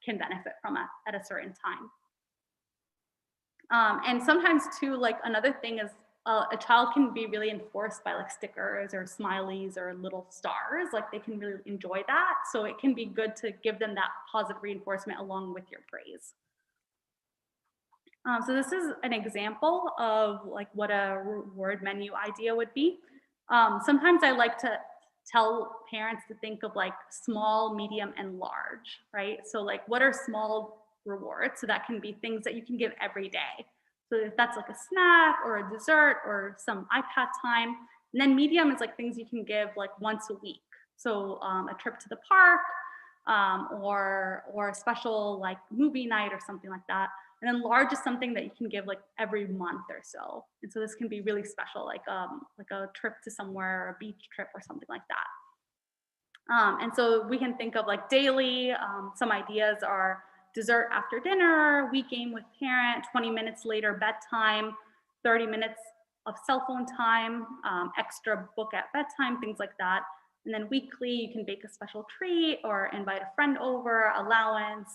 can benefit from at a certain time. And sometimes too, like another thing is a child can be really enforced by like stickers or smileys or little stars, like they can really enjoy that. So it can be good to give them that positive reinforcement along with your praise. So this is an example of like what a reward menu idea would be. Sometimes I like to tell parents to think of like small, medium, and large, right? So like what are small rewards? So that can be things that you can give every day. So if that's like a snack or a dessert or some iPad time. And then medium is like things you can give like once a week. So a trip to the park or a special like movie night or something like that. And then large is something that you can give like every month or so. And so this can be really special, like a trip to somewhere, or a beach trip or something like And so we can think of like daily, some ideas are dessert after dinner, week game with parent, 20 minutes later bedtime, 30 minutes of cell phone time, extra book at bedtime, things like that. And then weekly, you can bake a special treat or invite a friend over, allowance,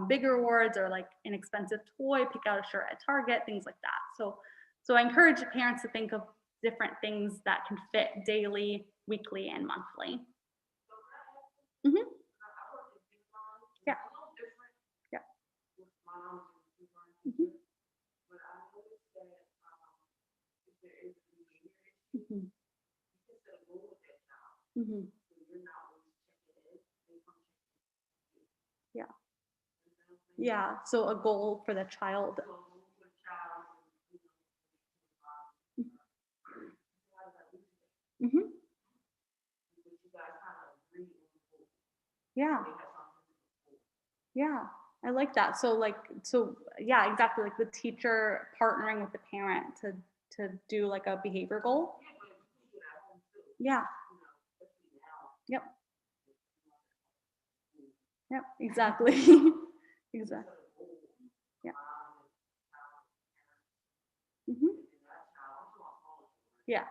big rewards or like inexpensive toy, pick out a shirt at Target, things like that. So I encourage parents to think of different things that can fit daily, weekly, and monthly. Mm-hmm. Yeah. Yeah. Mm-hmm. Mm-hmm. Mm-hmm. Yeah. Yeah. So a goal for the child. Mm-hmm. Yeah. Yeah. I like that. So yeah, exactly. Like the teacher partnering with the parent to do like a behavior goal. Yeah. Yep. Yep. Exactly. Exactly. Yeah. Mm-hmm. Yeah.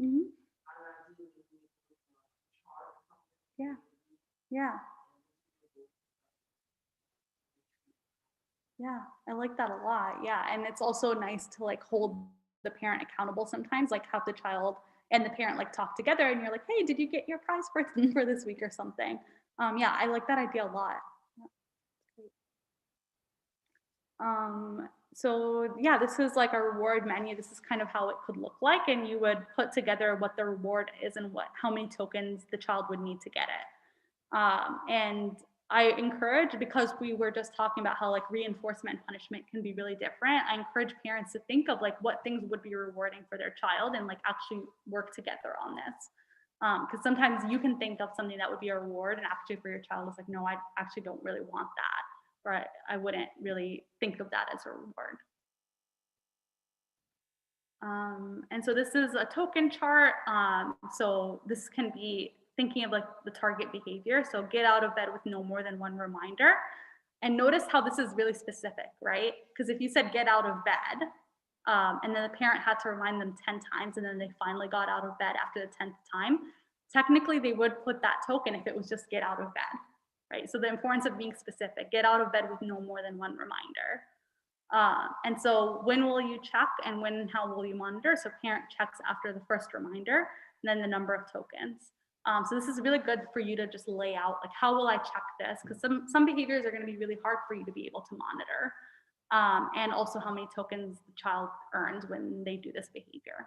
Mm-hmm. Yeah. Yeah. Yeah. I like that a lot. Yeah. And it's also nice to like hold the parent accountable sometimes, like have the child and the parent like talk together and you're like, hey, did you get your prize for this week or something? Yeah, I like that idea a lot. So yeah, this is like a reward menu. This is kind of how it could look like, and you would put together what the reward is and how many tokens the child would need to get it. And I encourage, because we were just talking about how like reinforcement and punishment can be really different, I encourage parents to think of like what things would be rewarding for their child and like actually work together on this. Because sometimes you can think of something that would be a reward and actually for your child is like, no, I actually don't really want that. Or I wouldn't really think of that as a reward. And so this is a token chart. So this can be thinking of like the target behavior. So get out of bed with no more than one reminder. And notice how this is really specific, right? Because if you said get out of bed, and then the parent had to remind them 10 times and then they finally got out of bed after the 10th time, technically they would put that token if it was just get out of bed, right? So the importance of being specific, get out of bed with no more than one reminder. And so when will you check and when and how will you monitor? So parent checks after the first reminder, and then the number of tokens. So this is really good for you to just lay out, like, how will I check this? Because some behaviors are going to be really hard for you to be able to monitor. And also how many tokens the child earns when they do this behavior.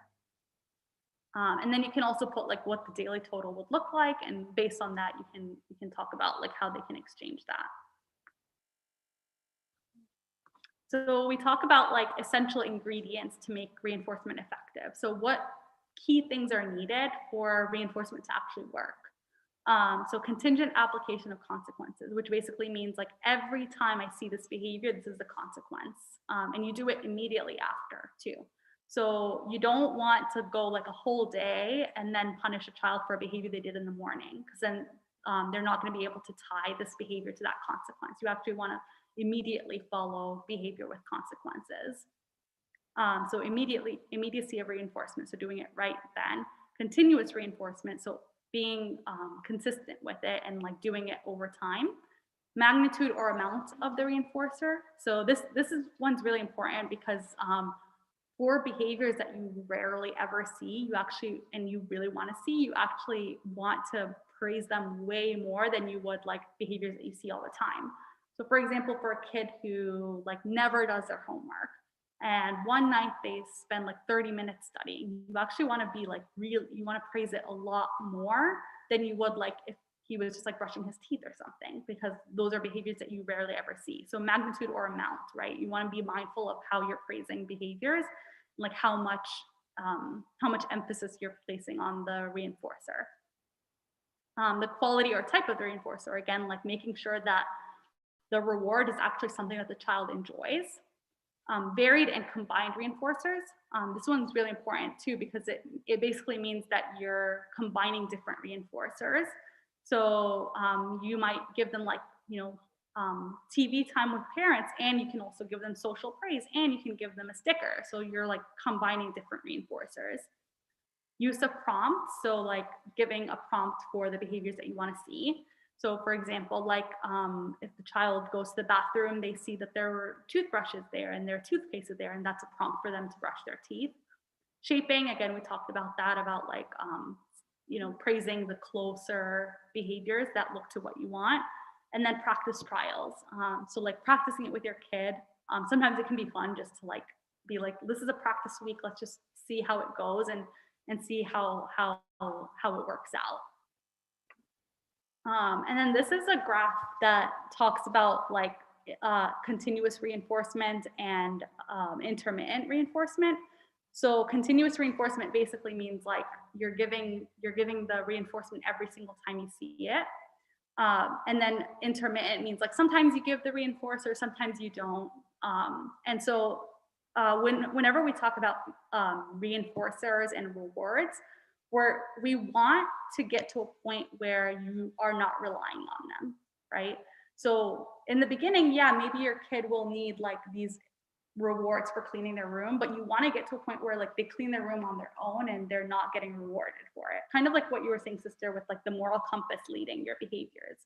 And then you can also put like what the daily total would look like, and based on that, you can talk about like how they can exchange that. So we talk about like essential ingredients to make reinforcement effective. So what key things are needed for reinforcement to actually work? So contingent application of consequences, which basically means like every time I see this behavior, this is the consequence. And you do it immediately after too. So you don't want to go like a whole day and then punish a child for a behavior they did in the morning, because then they're not going to be able to tie this behavior to that consequence. You actually want to immediately follow behavior with consequences. So immediacy of reinforcement, so doing it right then. Continuous reinforcement, so being consistent with it and like doing it over time. Magnitude or amount of the reinforcer. So this one's really important because for behaviors that you rarely ever see, you actually, and you really want to see, you actually want to praise them way more than you would like behaviors that you see all the time. So for example, for a kid who like never does their homework and one night they spend like 30 minutes studying, you actually want to be like real, you want to praise it a lot more than you would like if he was just like brushing his teeth or something, because those are behaviors that you rarely ever see. So magnitude or amount, right? You want to be mindful of how you're praising behaviors, like how much emphasis you're placing on the reinforcer. The quality or type of the reinforcer, again, like making sure that the reward is actually something that the child enjoys. varied and combined reinforcers. This one's really important too, because it basically means that you're combining different reinforcers. So you might give them like, TV time with parents, and you can also give them social praise, and you can give them a sticker. So you're like combining different reinforcers. Use of prompts, so like giving a prompt for the behaviors that you want to see. So for example, like if the child goes to the bathroom, they see that there were toothbrushes there and their toothpaste is there, and that's a prompt for them to brush their teeth. Shaping, again, we talked about that, about like, praising the closer behaviors that look to what you want. And then practice trials. So like practicing it with your kid. Sometimes it can be fun just to like be like, this is a practice week. Let's just see how it goes and see how it works out. And then this is a graph that talks about like continuous reinforcement and intermittent reinforcement. So continuous reinforcement basically means like you're giving the reinforcement every single time you see it. And then intermittent means like sometimes you give the reinforcer, sometimes you don't. And so whenever we talk about reinforcers and rewards, we want to get to a point where you are not relying on them, right? So in the beginning, yeah, maybe your kid will need like these rewards for cleaning their room, but you want to get to a point where like they clean their room on their own and they're not getting rewarded for it. Kind of like what you were saying, sister, with like the moral compass leading your behaviors.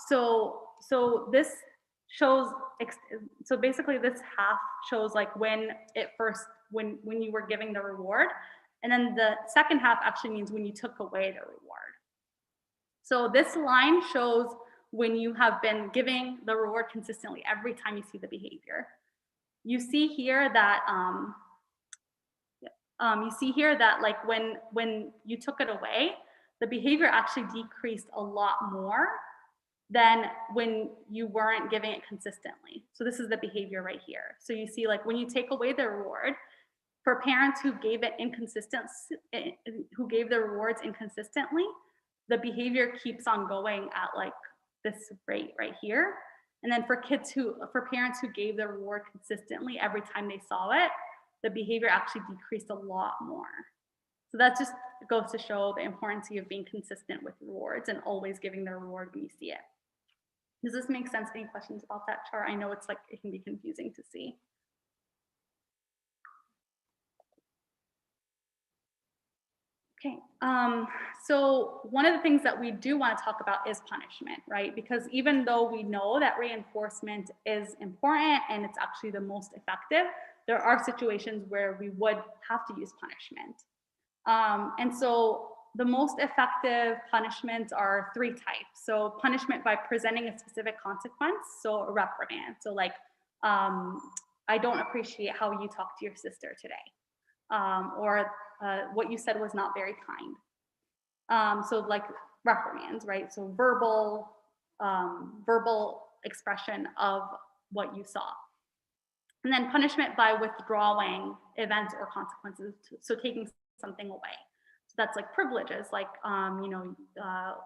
So this shows, so basically this half shows like when you were giving the reward, and then the second half actually means when you took away the reward. So this line shows when you have been giving the reward consistently every time you see the behavior. You see here that like when you took it away, the behavior actually decreased a lot more than when you weren't giving it consistently. So this is the behavior right here. So you see like when you take away the reward, for parents who gave the rewards inconsistently, the behavior keeps on going at like this rate right here. And then for parents who gave the reward consistently every time they saw it, the behavior actually decreased a lot more. So that just goes to show the importance of being consistent with rewards and always giving the reward when you see it. Does this make sense? Any questions about that chart? I know it's like, it can be confusing to see. Okay, so one of the things that we do want to talk about is punishment, right? Because even though we know that reinforcement is important and it's actually the most effective, there are situations where we would have to use punishment. And so the most effective punishments are 3 types. So punishment by presenting a specific consequence, so a reprimand. So like, I don't appreciate how you talked to your sister today. Or what you said was not very kind. So like reprimands, right? So verbal expression of what you saw. And then punishment by withdrawing events or consequences, so taking something away. So that's like privileges, like,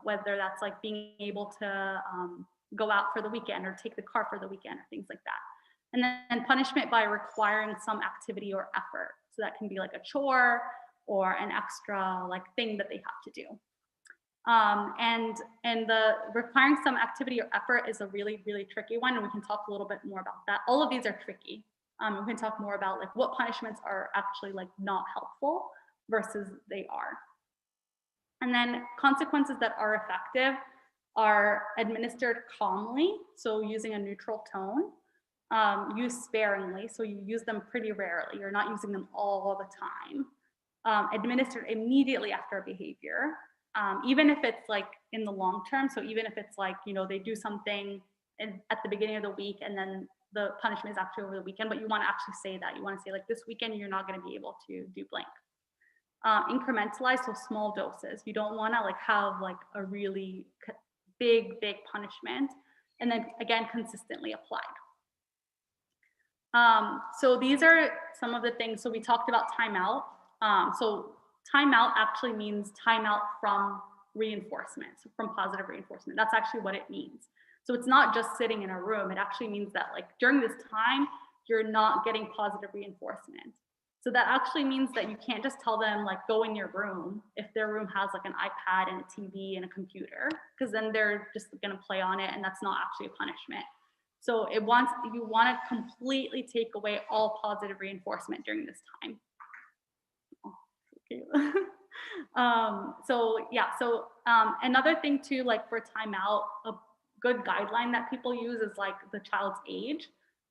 whether that's like being able to go out for the weekend or take the car for the weekend or things like that. And then punishment by requiring some activity or effort. So that can be like a chore or an extra like thing that they have to do. And the requiring some activity or effort is a really, really tricky one. And we can talk a little bit more about that. All of these are tricky. We can talk more about like what punishments are actually like not helpful versus they are. And then consequences that are effective are administered calmly. So using a neutral tone. Used sparingly, so you use them pretty rarely. You're not using them all the time. Administered immediately after a behavior, even if it's like in the long term. So even if it's like, they do something at the beginning of the week and then the punishment is actually over the weekend, but you want to actually say that. You want to say like, this weekend, you're not going to be able to do blank. Incrementalized, so small doses. You don't want to like have like a really big punishment, and then again, consistently applied. So these are some of the things. So we talked about timeout. So timeout actually means timeout from reinforcement, so from positive reinforcement. That's actually what it means. So it's not just sitting in a room. It actually means that like during this time, you're not getting positive reinforcement. So that actually means that you can't just tell them like go in your room if their room has like an iPad and a TV and a computer, because then they're just going to play on it and that's not actually a punishment. So you want to completely take away all positive reinforcement during this time. Oh, okay. Another thing too, like for timeout, a good guideline that people use is like the child's age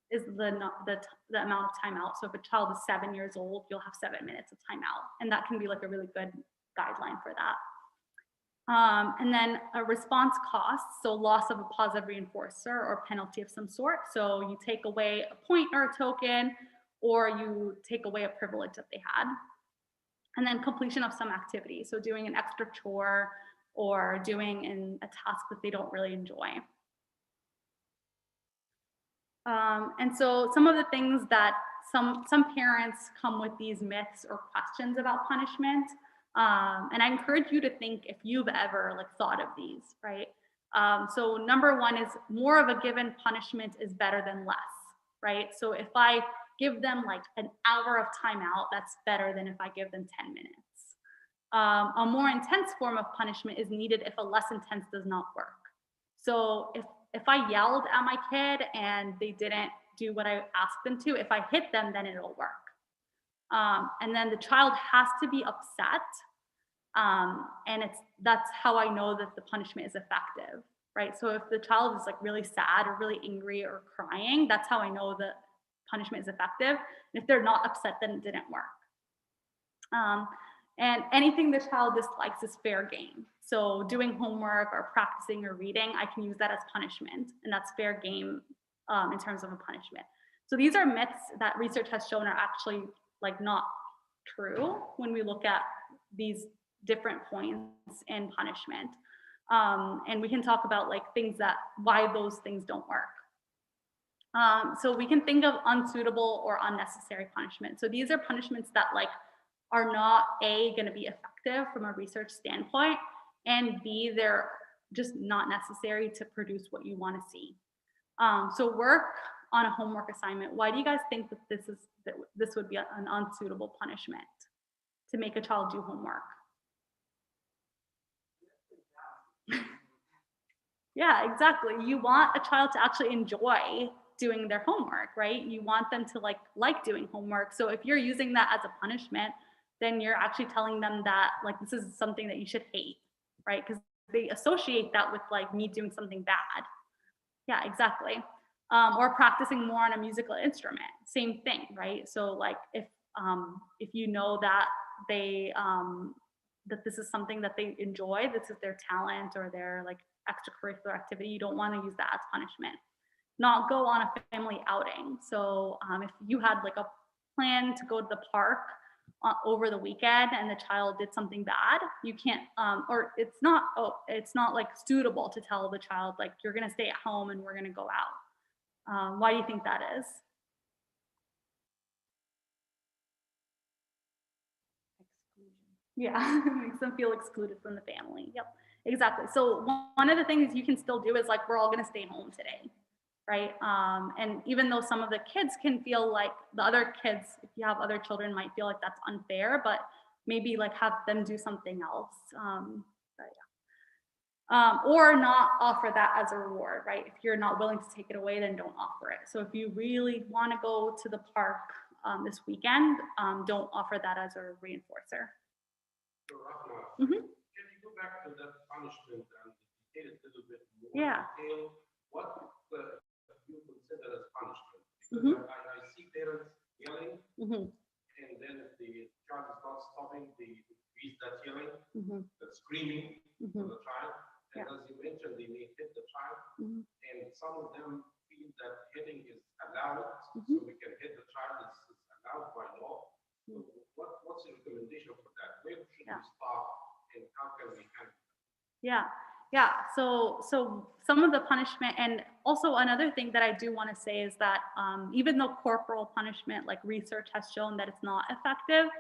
is the amount of timeout. So if a child is 7 years old, you'll have 7 minutes of timeout, and that can be like a really good guideline for that. And then a response cost, so loss of a positive reinforcer or penalty of some sort. So you take away a point or a token, or you take away a privilege that they had. And then completion of some activity, so doing an extra chore or doing a task that they don't really enjoy. And so some of the things that some parents come with these myths or questions about punishment. And I encourage you to think if you've ever like thought of these, right? So number one is more of a given punishment is better than less, right? So if I give them like an hour of timeout, that's better than if I give them 10 minutes. A more intense form of punishment is needed if a less intense does not work. So if I yelled at my kid and they didn't do what I asked them to, if I hit them, then it'll work. And then the child has to be upset. And that's how I know that the punishment is effective, right? So if the child is like really sad or really angry or crying, that's how I know that punishment is effective. And if they're not upset, then it didn't work. And anything the child dislikes is fair game. So doing homework or practicing or reading, I can use that as punishment, and that's fair game in terms of a punishment. So these are myths that research has shown are actually like not true when we look at these different points in punishment. And we can talk about like things that, why those things don't work. So we can think of unsuitable or unnecessary punishment. So these are punishments that like are not A, going to be effective from a research standpoint, and B, they're just not necessary to produce what you want to see. So work on a homework assignment. Why do you guys think that this would be an unsuitable punishment to make a child do homework? Yeah, exactly. You want a child to actually enjoy doing their homework, right? You want them to like doing homework. So if you're using that as a punishment, then you're actually telling them that like this is something that you should hate, right? Because they associate that with like me doing something bad. Yeah, exactly. Or practicing more on a musical instrument, same thing, right? So like if you know that they that this is something that they enjoy, this is their talent or their like extracurricular activity, you don't want to use that as punishment. Not go on a family outing. So if you had like a plan to go to the park over the weekend and the child did something bad, you can't, or it's not like suitable to tell the child like you're gonna stay at home and we're gonna go out. Why do you think that is? Yeah, makes them feel excluded from the family. Yep, exactly. So one of the things you can still do is like, we're all gonna stay home today, right? And even though some of the kids can feel like the other kids, if you have other children, might feel like that's unfair, but maybe like have them do something else. Or not offer that as a reward, right? If you're not willing to take it away, then don't offer it. So if you really want to go to the park this weekend, don't offer that as a reinforcer. So Rahma, can you go back to that punishment and detail it a little bit more? Yeah. Detail what you consider as punishment? Because I see parents yelling, and then if the child is not stopping, they increase that yelling, that screaming for the child. And as you mentioned, they may hit the child, and some of them feel that hitting is allowed, so we can hit the child, it's allowed by law. So what's the recommendation for that? Where should we stop, and how can we handle it? Yeah. So some of the punishment, and also another thing that I do want to say is that even though corporal punishment, like research has shown that it's not effective,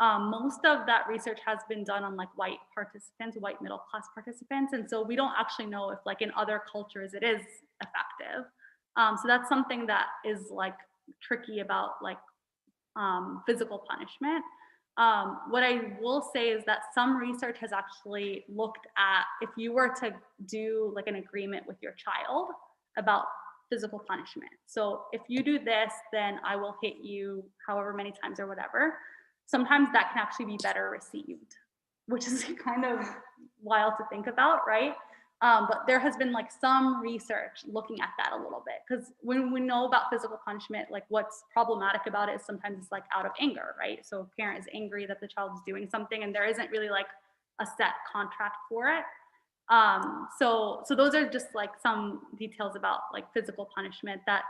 most of that research has been done on like white participants, white middle class participants, and so we don't actually know if like in other cultures it is effective. So that's something that is like tricky about like physical punishment. What I will say is that some research has actually looked at if you were to do like an agreement with your child about physical punishment. So if you do this, then I will hit you however many times or whatever. Sometimes that can actually be better received, which is kind of wild to think about, right? But there has been like some research looking at that a little bit, because when we know about physical punishment, like what's problematic about it is sometimes it's like out of anger, right? So a parent is angry that the child is doing something and there isn't really like a set contract for it. So those are just like some details about like physical punishment that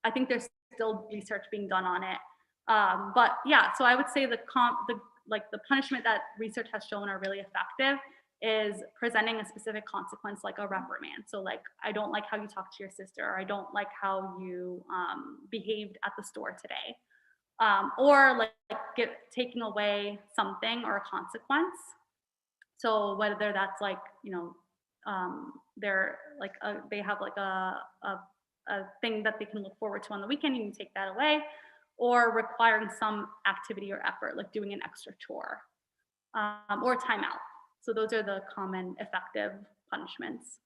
I think there's still research being done on it. But yeah, so I would say the punishment that research has shown are really effective is presenting a specific consequence, like a reprimand. So like, I don't like how you talk to your sister, or I don't like how you behaved at the store today. Or like taking away something or a consequence. So whether that's like, you know, they're like, they have like a thing that they can look forward to on the weekend, you can take that away, or requiring some activity or effort, like doing an extra chore, or timeout. So those are the common effective punishments.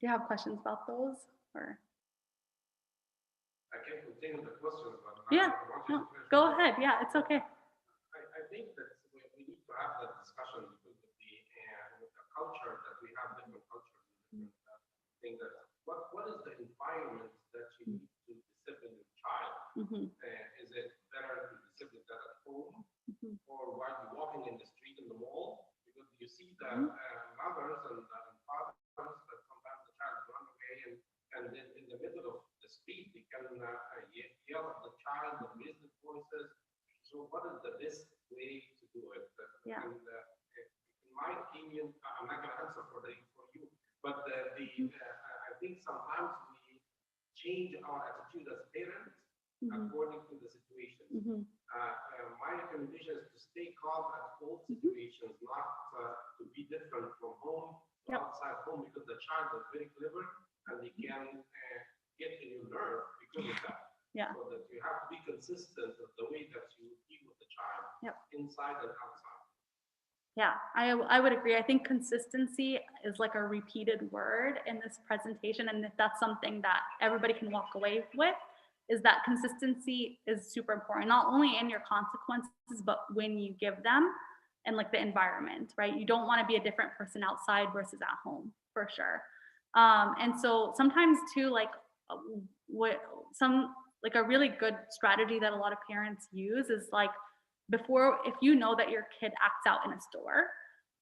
Do you have questions about those, or? I can continue the questions, but Yeah, I want you no, to finish. go ahead. Yeah, it's okay. I think that we need to have that discussion with the culture, that we have different cultures, different things. That what is the environment that you need to discipline your child? Is it better to discipline that at home, or while you're walking in the street in the mall? Because you see that mothers and fathers that sometimes the child run away, and then in the middle of the street they can yell at the child and raise their voices. So what is the best way to do it? And in my opinion, I'm not going to answer for you, but I think sometimes we change our attitude as parents according to the situation. My recommendation is to stay calm at all situations, not to be different from home to outside home, because the child is very clever and they can get in your nerve because of that. So that you have to be consistent with the way that you deal with the child inside and outside. Yeah, I would agree. I think consistency is like a repeated word in this presentation, and if that's something that everybody can walk away with, is that consistency is super important, not only in your consequences, but when you give them and like the environment, right? You don't want to be a different person outside versus at home, for sure. And so sometimes too, like like a really good strategy that a lot of parents use is like, if you know that your kid acts out in a store,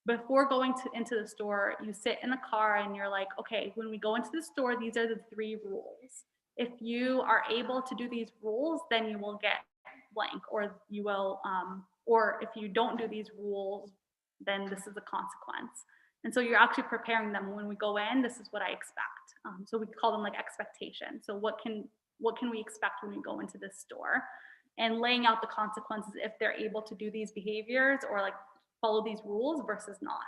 before going into the store, you sit in the car and you're like, okay, when we go into the store, these are the 3 rules. If you are able to do these rules, then you will get blank, or you will, or if you don't do these rules, then this is a consequence. And so you're actually preparing them. When we go in, this is what I expect. So we call them like expectation. So what can we expect when we go into this store? And laying out the consequences if they're able to do these behaviors or like follow these rules versus not.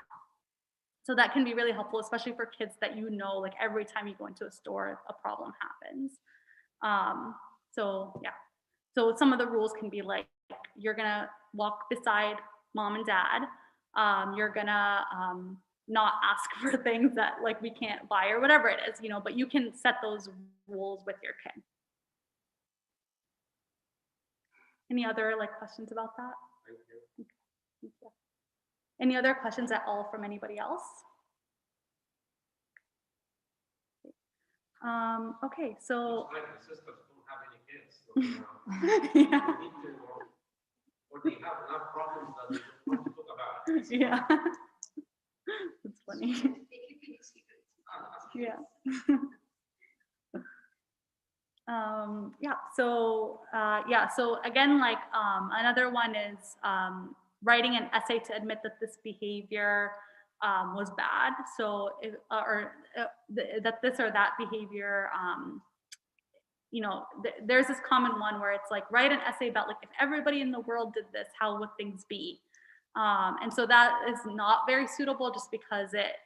So that can be really helpful, especially for kids that you know, like every time you go into a store, a problem happens. So yeah, so some of the rules can be like, you're gonna walk beside mom and dad. You're gonna not ask for things that like we can't buy or whatever it is, you know, but you can set those rules with your kid. Any other like questions about that? Thank you. Okay. Thank you. Any other questions at all from anybody else? Okay, so. Like the sisters don't have any kids, so, Yeah. they need to, or they have enough problems that they don't want to talk about it. Yeah. That's funny. Yeah. So again, like another one is writing an essay to admit that this behavior was bad. So that this or that behavior, you know, there's this common one where it's like, write an essay about like, if everybody in the world did this, how would things be? And so that is not very suitable, just because it,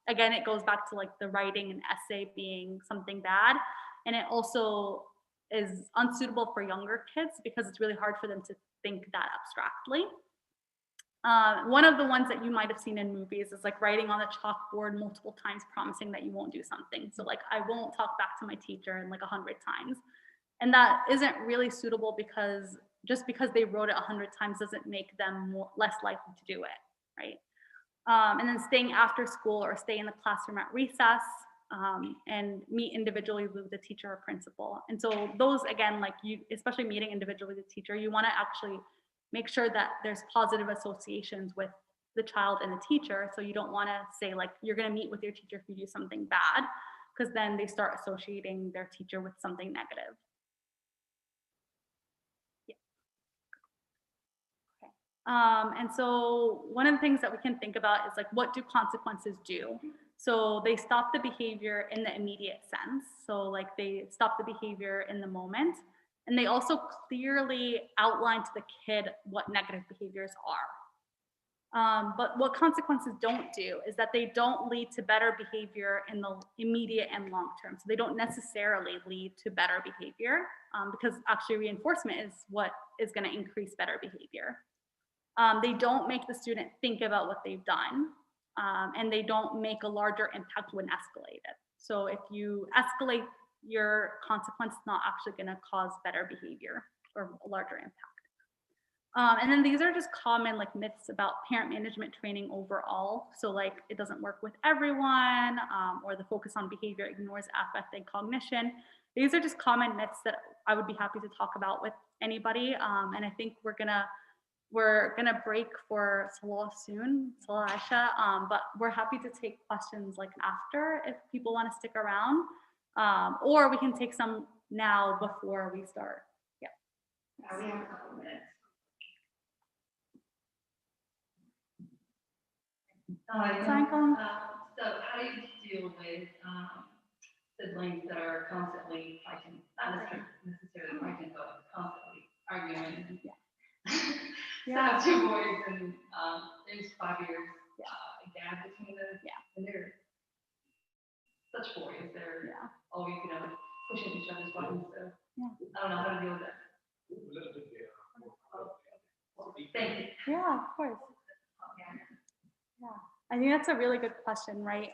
again, it goes back to like the writing an essay being something bad. And it also is unsuitable for younger kids because it's really hard for them to think that abstractly. One of the ones that you might have seen in movies is like writing on a chalkboard multiple times promising that you won't do something. So like, I won't talk back to my teacher in like 100 times. And that isn't really suitable because just because they wrote it 100 times doesn't make them less likely to do it, right? And then staying after school or stay in the classroom at recess and meet individually with the teacher or principal. And so those, again, like you, especially meeting individually with the teacher, you want to actually make sure that there's positive associations with the child and the teacher. So you don't want to say like, you're going to meet with your teacher if you do something bad, because then they start associating their teacher with something negative. Yeah. Okay. And so one of the things that we can think about is like, what do consequences do? So they stop the behavior in the immediate sense. So like they stop the behavior in the moment. And they also clearly outline to the kid what negative behaviors are. But what consequences don't do is that they don't lead to better behavior in the immediate and long term. So they don't necessarily lead to better behavior because actually reinforcement is what is going to increase better behavior. They don't make the student think about what they've done, and they don't make a larger impact when escalated. So if you escalate your consequence, not actually going to cause better behavior or a larger impact. And then these are just common like myths about parent management training overall. So like it doesn't work with everyone, or the focus on behavior ignores affect and cognition. These are just common myths that I would be happy to talk about with anybody. And I think we're gonna break for Salah soon, Salah Aisha, but we're happy to take questions like after if people want to stick around. Or we can take some now before we start. Yeah. We have a couple minutes. So how do you deal with siblings that are constantly fighting, not necessarily fighting, but constantly arguing? So I have 2 boys and there's 5 years gap between them. And they're such boys. They're always, pushing each other's buttons. So I don't know how to deal with that. A little bit there. Thank you. Yeah, of course. Yeah, I think that's a really good question, right?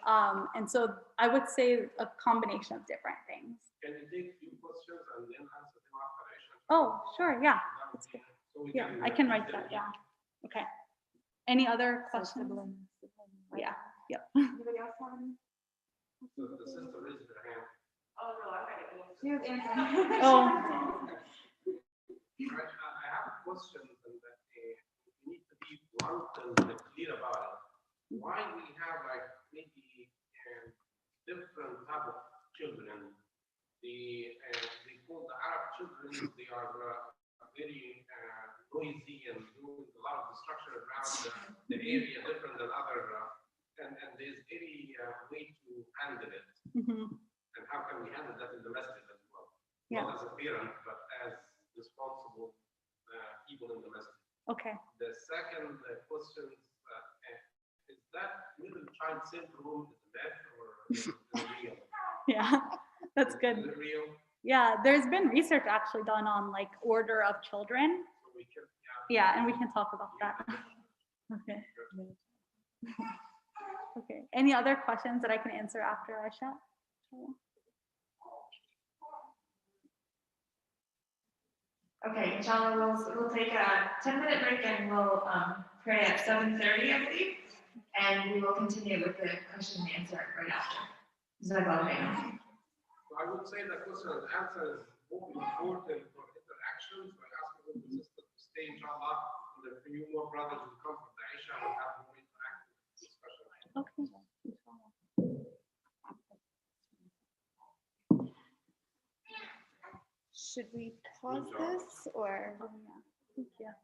And so I would say a combination of different things. Can you take few questions and then answer them after Aisha? Oh, sure, yeah. That's good. So we Yeah, can, I can write that down. Okay. Any other questions? Yeah. Yep. Anybody else have any? So the sister raised her hand. Oh, no, I got it. She was answering. Oh. Right, I have a question and that we need to be blunt and clear about it. Why we have like maybe different type of children? They call the Arab children, they are very noisy and doing a lot of destruction around the area, different than other, and there's any way to handle it. And how can we handle that in the masjid as well? Not as a parent, but as responsible people in the masjid. Okay. The second question is that middle child syndrome is that or is it real? Yeah, that's good. Is it real? Yeah, there's been research actually done on like order of children. So we can, Yeah, and we can talk about that. Okay. Okay. Any other questions that I can answer after Aisha? Okay, inshallah, we'll take a 10-minute break and we'll pray at 7:30, I believe, and we will continue with the question and answer right after. Jazakallah. So I would say that question and answer is more important for interaction. So I ask the sister to stay, inshallah, and a few more brothers will come from the Aisha and have more interactive discussion. Okay. Should we pause this or Yeah.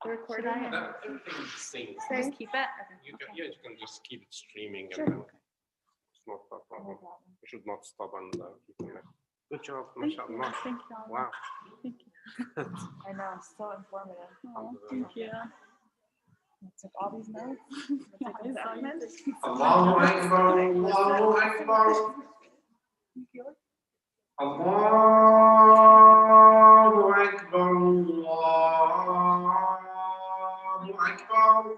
the recording? Everything is the same. Just keep it. You can, you can just keep it streaming Sure. and then it's not a problem. We should not stop and keep it. Good job, Thank you. mashallah. Thank you. Wow. Thank you. I know, so informative. Oh, thank you. I took all these notes. Yeah, I saw you. Allahu Akbar, Allahu Akbar. Thank you. الله أكبر الله أكبر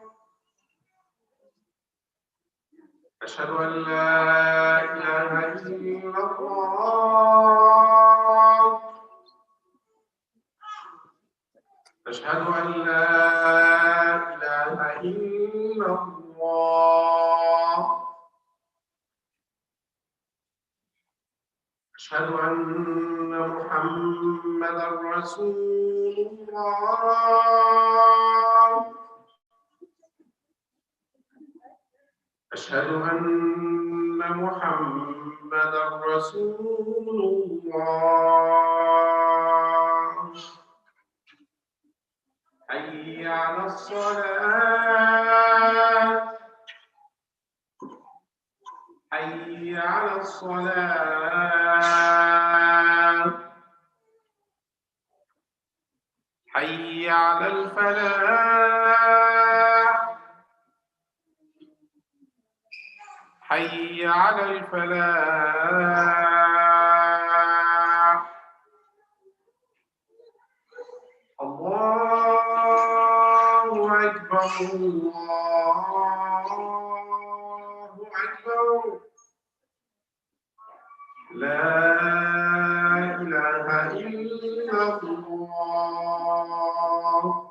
أشهد أن لا إله إلا الله أشهد أن لا إله إلا الله أشهد أن محمدا رسول الله أشهد أن محمدا رسول الله حي على الصلاة حي على الصلاة حي على الفلاح حي على الفلاح الله أكبر الله أكبر لا إله إلا الله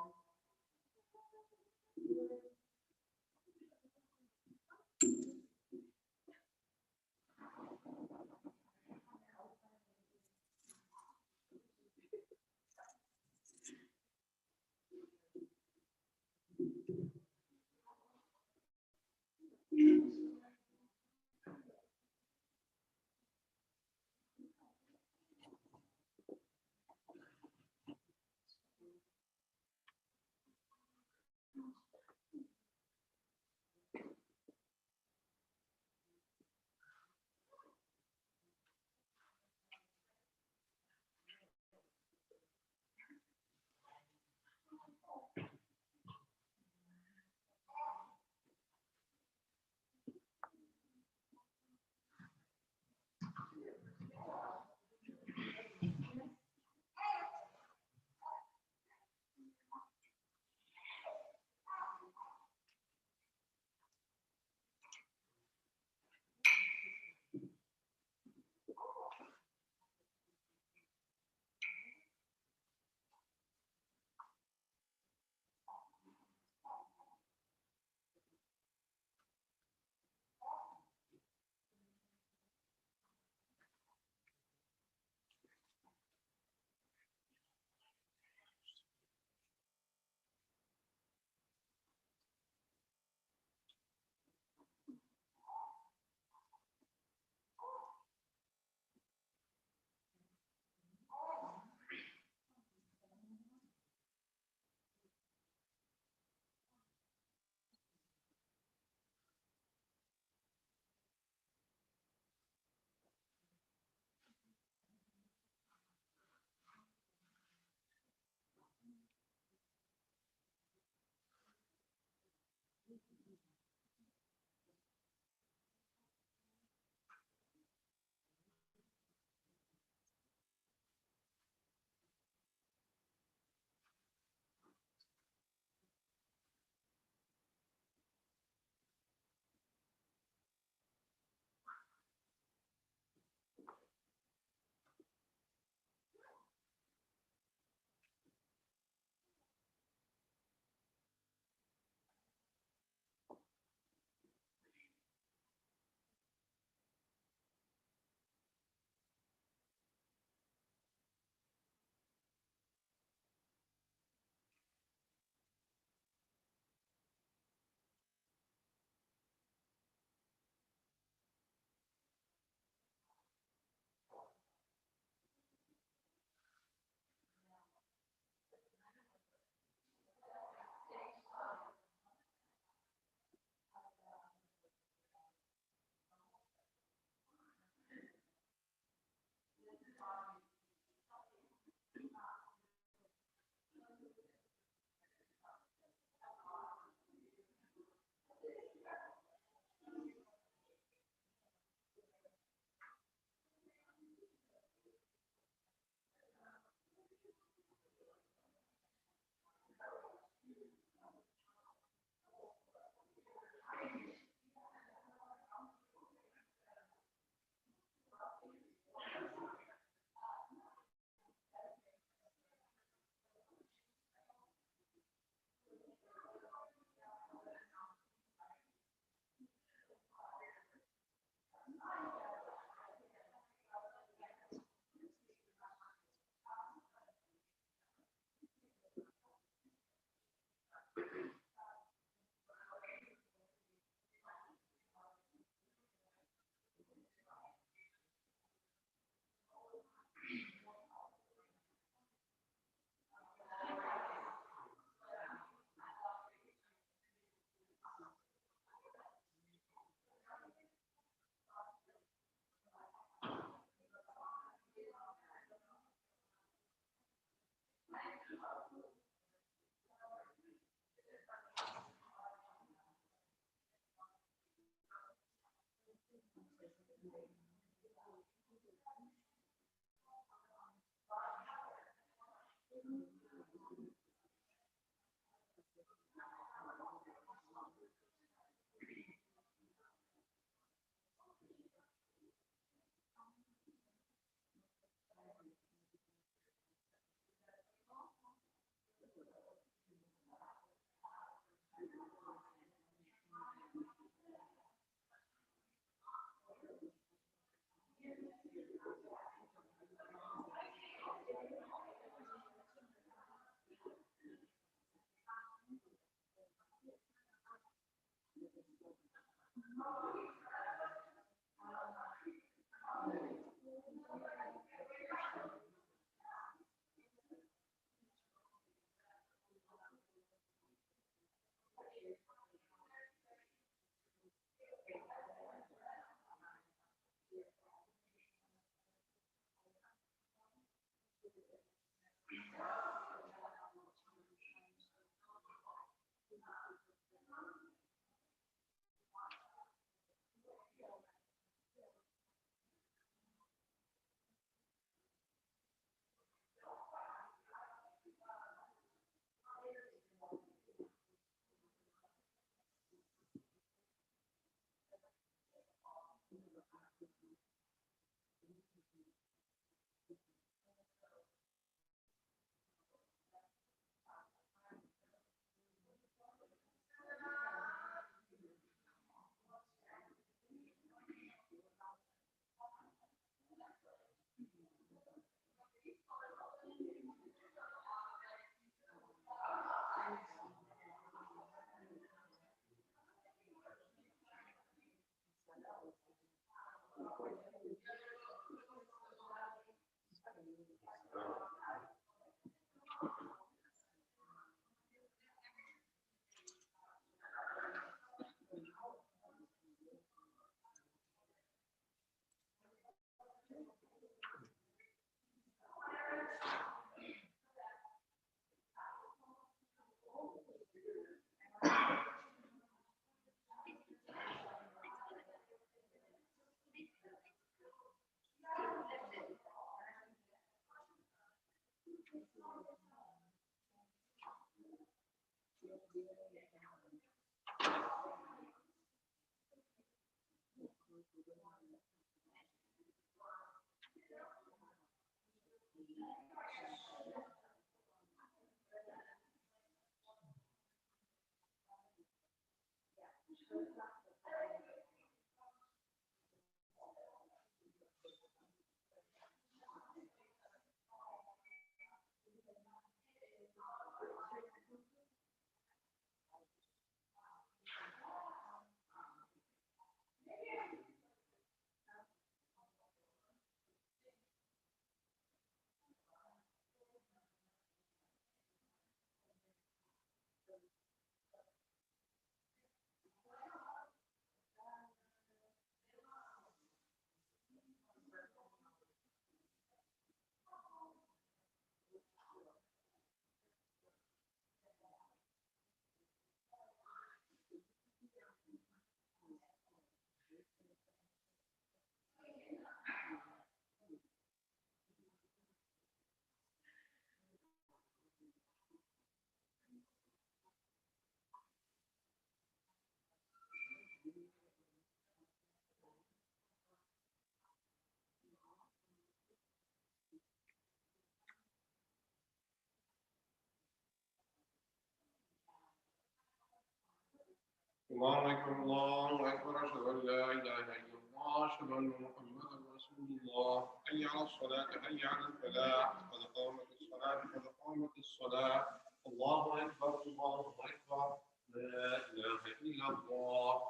الله أكبر الله أكبر أشهد أن لا إله إلا الله أشهد أن محمدا رسول الله حي على الصلاة حي على الفلاح قد قامت الصلاة قد قامت الصلاة الله أكبر الله أكبر لا إله إلا الله.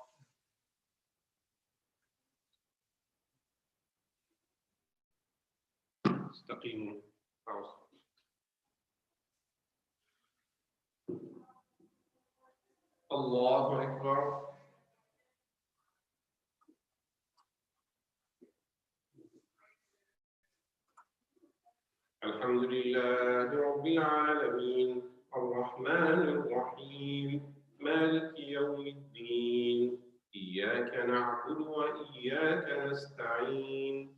استقيموا. الله أكبر. الحمد لله رب العالمين الرحمن الرحيم مالك يوم الدين إياك نعبد وإياك نستعين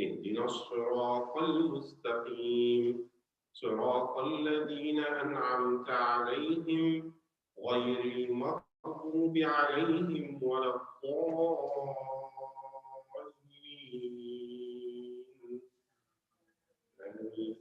اهدنا الصراط المستقيم صراط صراط الذين أنعمت عليهم غير المغضوب عليهم ولا الضالين. آمين.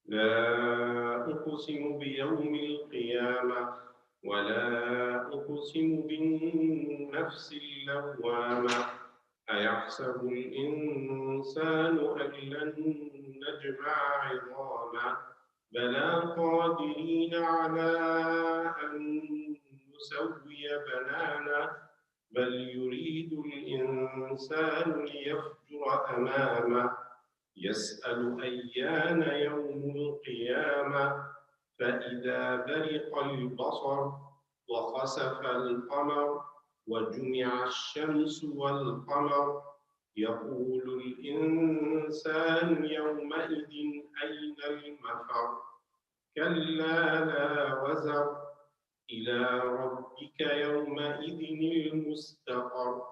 لا أقسم بيوم القيامة ولا أقسم بالنفس اللوامة أيحسب الإنسان أن لن نجمع عظامه بلى قادرين على أن نسوي بنانه بل يريد الإنسان ليفجر أمامه يسأل أيان يوم القيامة فإذا برق البصر وخسف القمر وجمع الشمس والقمر يقول الإنسان يومئذ أين المفر كلا لا وزر إلى ربك يومئذ المستقر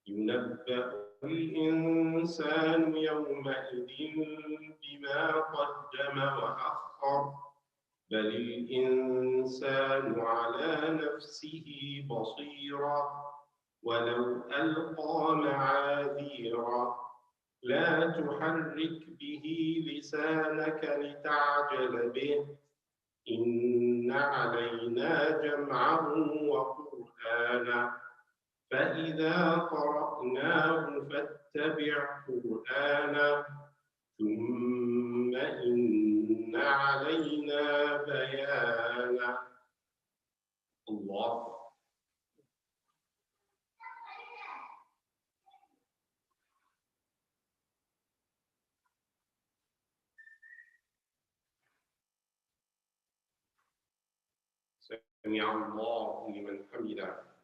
ينبأ الإنسان يومئذ بما قدم وأخر بل الإنسان على نفسه بصيرا ولو ألقى معاذيرا لا تحرك به لسانك لتعجل به إن علينا جمعه وقرآنه فإذا قرأناه فاتبع قرآنه ثم إن علينا بيانه. الله سمع الله لمن حمده.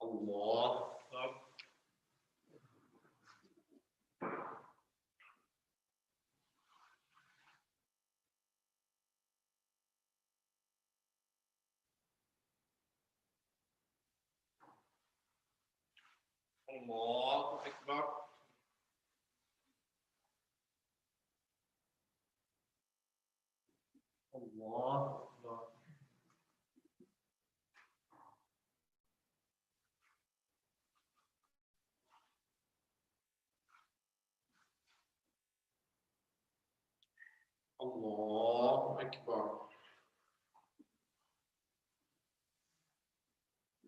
الله أكبر. الله أكبر. الله أكبر. الله أكبر.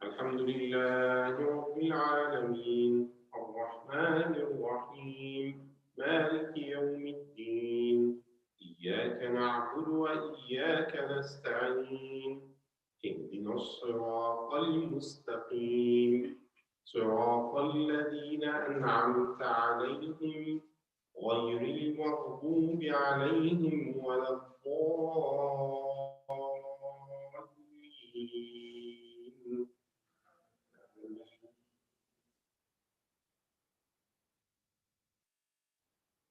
الحمد لله رب العالمين الرحمن الرحيم مالك يوم الدين إياك نعبد وإياك نستعين اهدنا الصراط المستقيم صراط الذين أنعمت عليهم غير المغضوب عليهم ولا الضالين.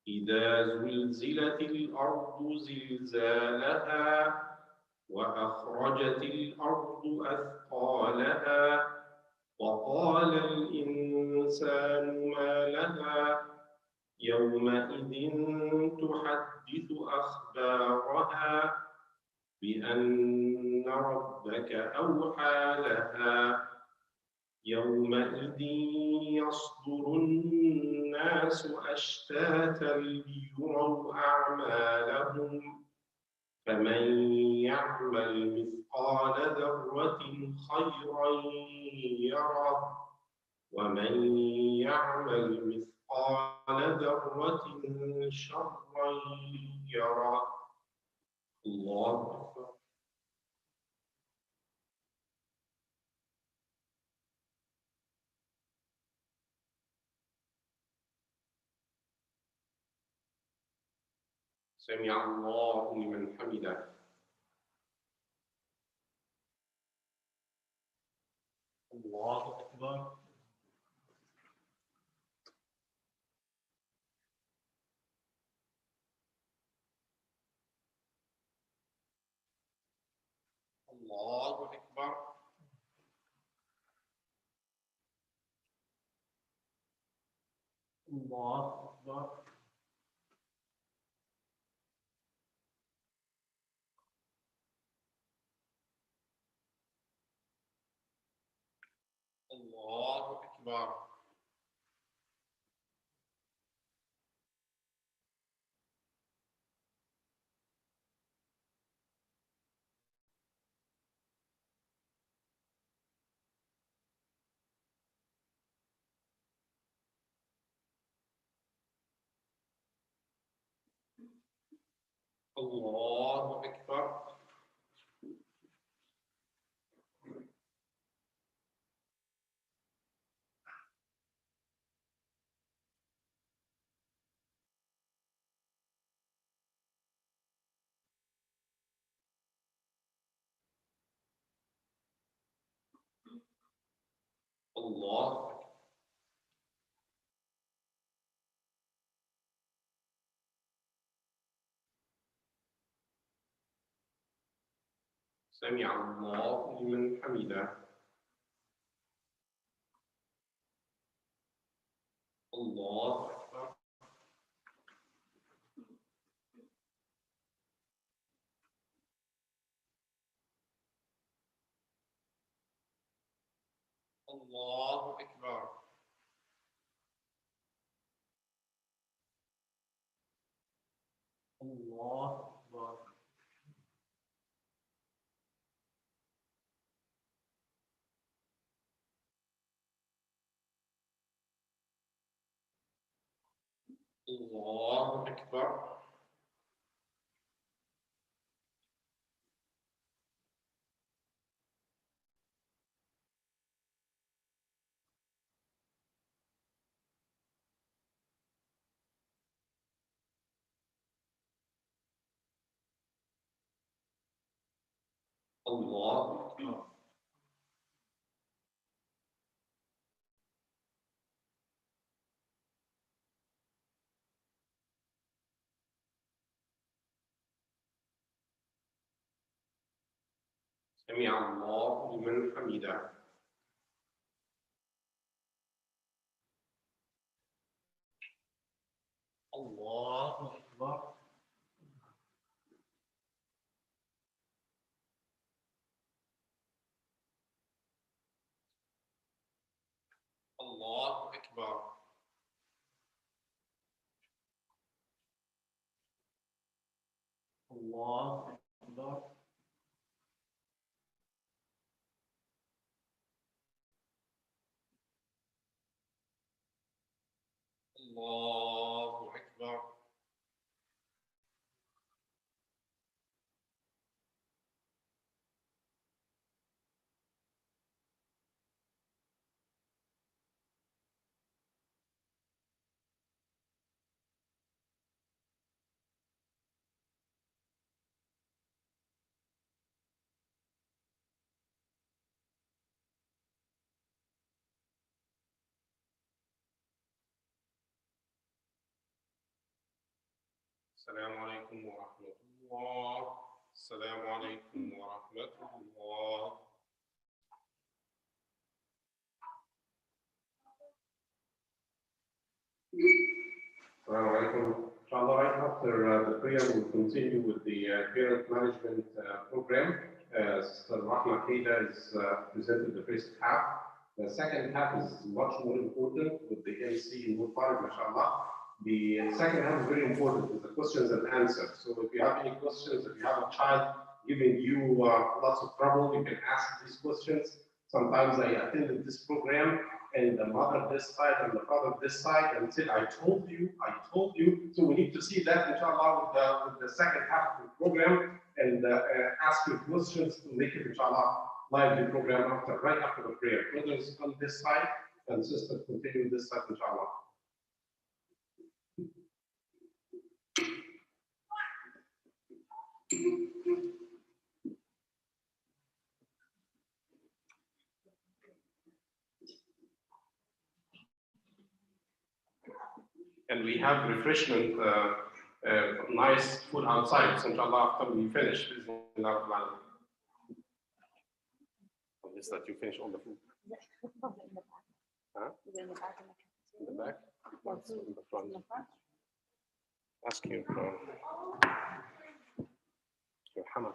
إذا زلزلت الأرض زلزالها وأخرجت الأرض أثقالها وقال الإنسان ما لها يومئذ تحدث أخبارها بأن ربك أوحى لها يومئذ يصدر الناس أشتاتا ليروا أعمالهم فمن يعمل مثقال ذرة خيرا يره ومن يعمل مثقال ذرة شرا يره. الله أكبر. سمع الله لمن حمده. الله أكبر. الله أكبر. الله أكبر. الله أكبر. الله أكبر. الله أكبر. سمع الله لمن حمده. الله أكبر. الله أكبر. الله أكبر. الله أكبر. الله أكبر. سمع الله لمن حمده. الله أكبر. الله أكبر. الله أكبر. الله أكبر. السلام عليكم ورحمة الله. السلام عليكم ورحمة الله. Assalamu alaikum. Inshallah, right after the prayer, we'll continue with the parent management program. Sister Rahma Hida is presented the first half. The second half is much more important with the MC in Mufar, mashallah. The second half is very important with the questions and answers. So if you have any questions, if you have a child giving you lots of trouble, you can ask these questions. Sometimes I attended this program and the mother this side and the father this side and said, I told you. So we need to see that, inshallah, with the second half of the program and ask your questions to make it, inshallah, live the program right after the prayer. Brothers on this side and sisters continue this side, inshallah. And we have refreshment, nice food outside, so inshallah, after we finish. is that you finish on the food? Huh? Is it in the back of the In the back? No, it's in the front. In the front? Ask your Rahma.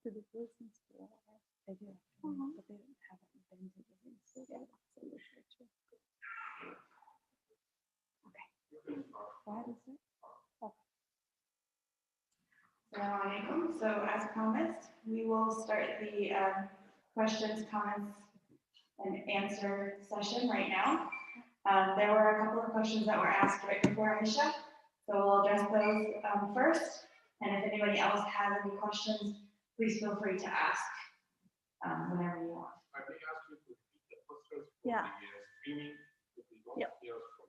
So the boys in school, they do, but they haven't been to Disney school yet. So we're sure to. Okay. What is it? Assalamu alaikum. So as promised, we will start the questions, comments, and answer session right now. There were a couple of questions that were asked right before Aisha, so we'll address those first. And if anybody else has any questions, please feel free to ask whenever you want. I may ask you to repeat the questions for Yeah. the streaming. If we don't Yep. hear from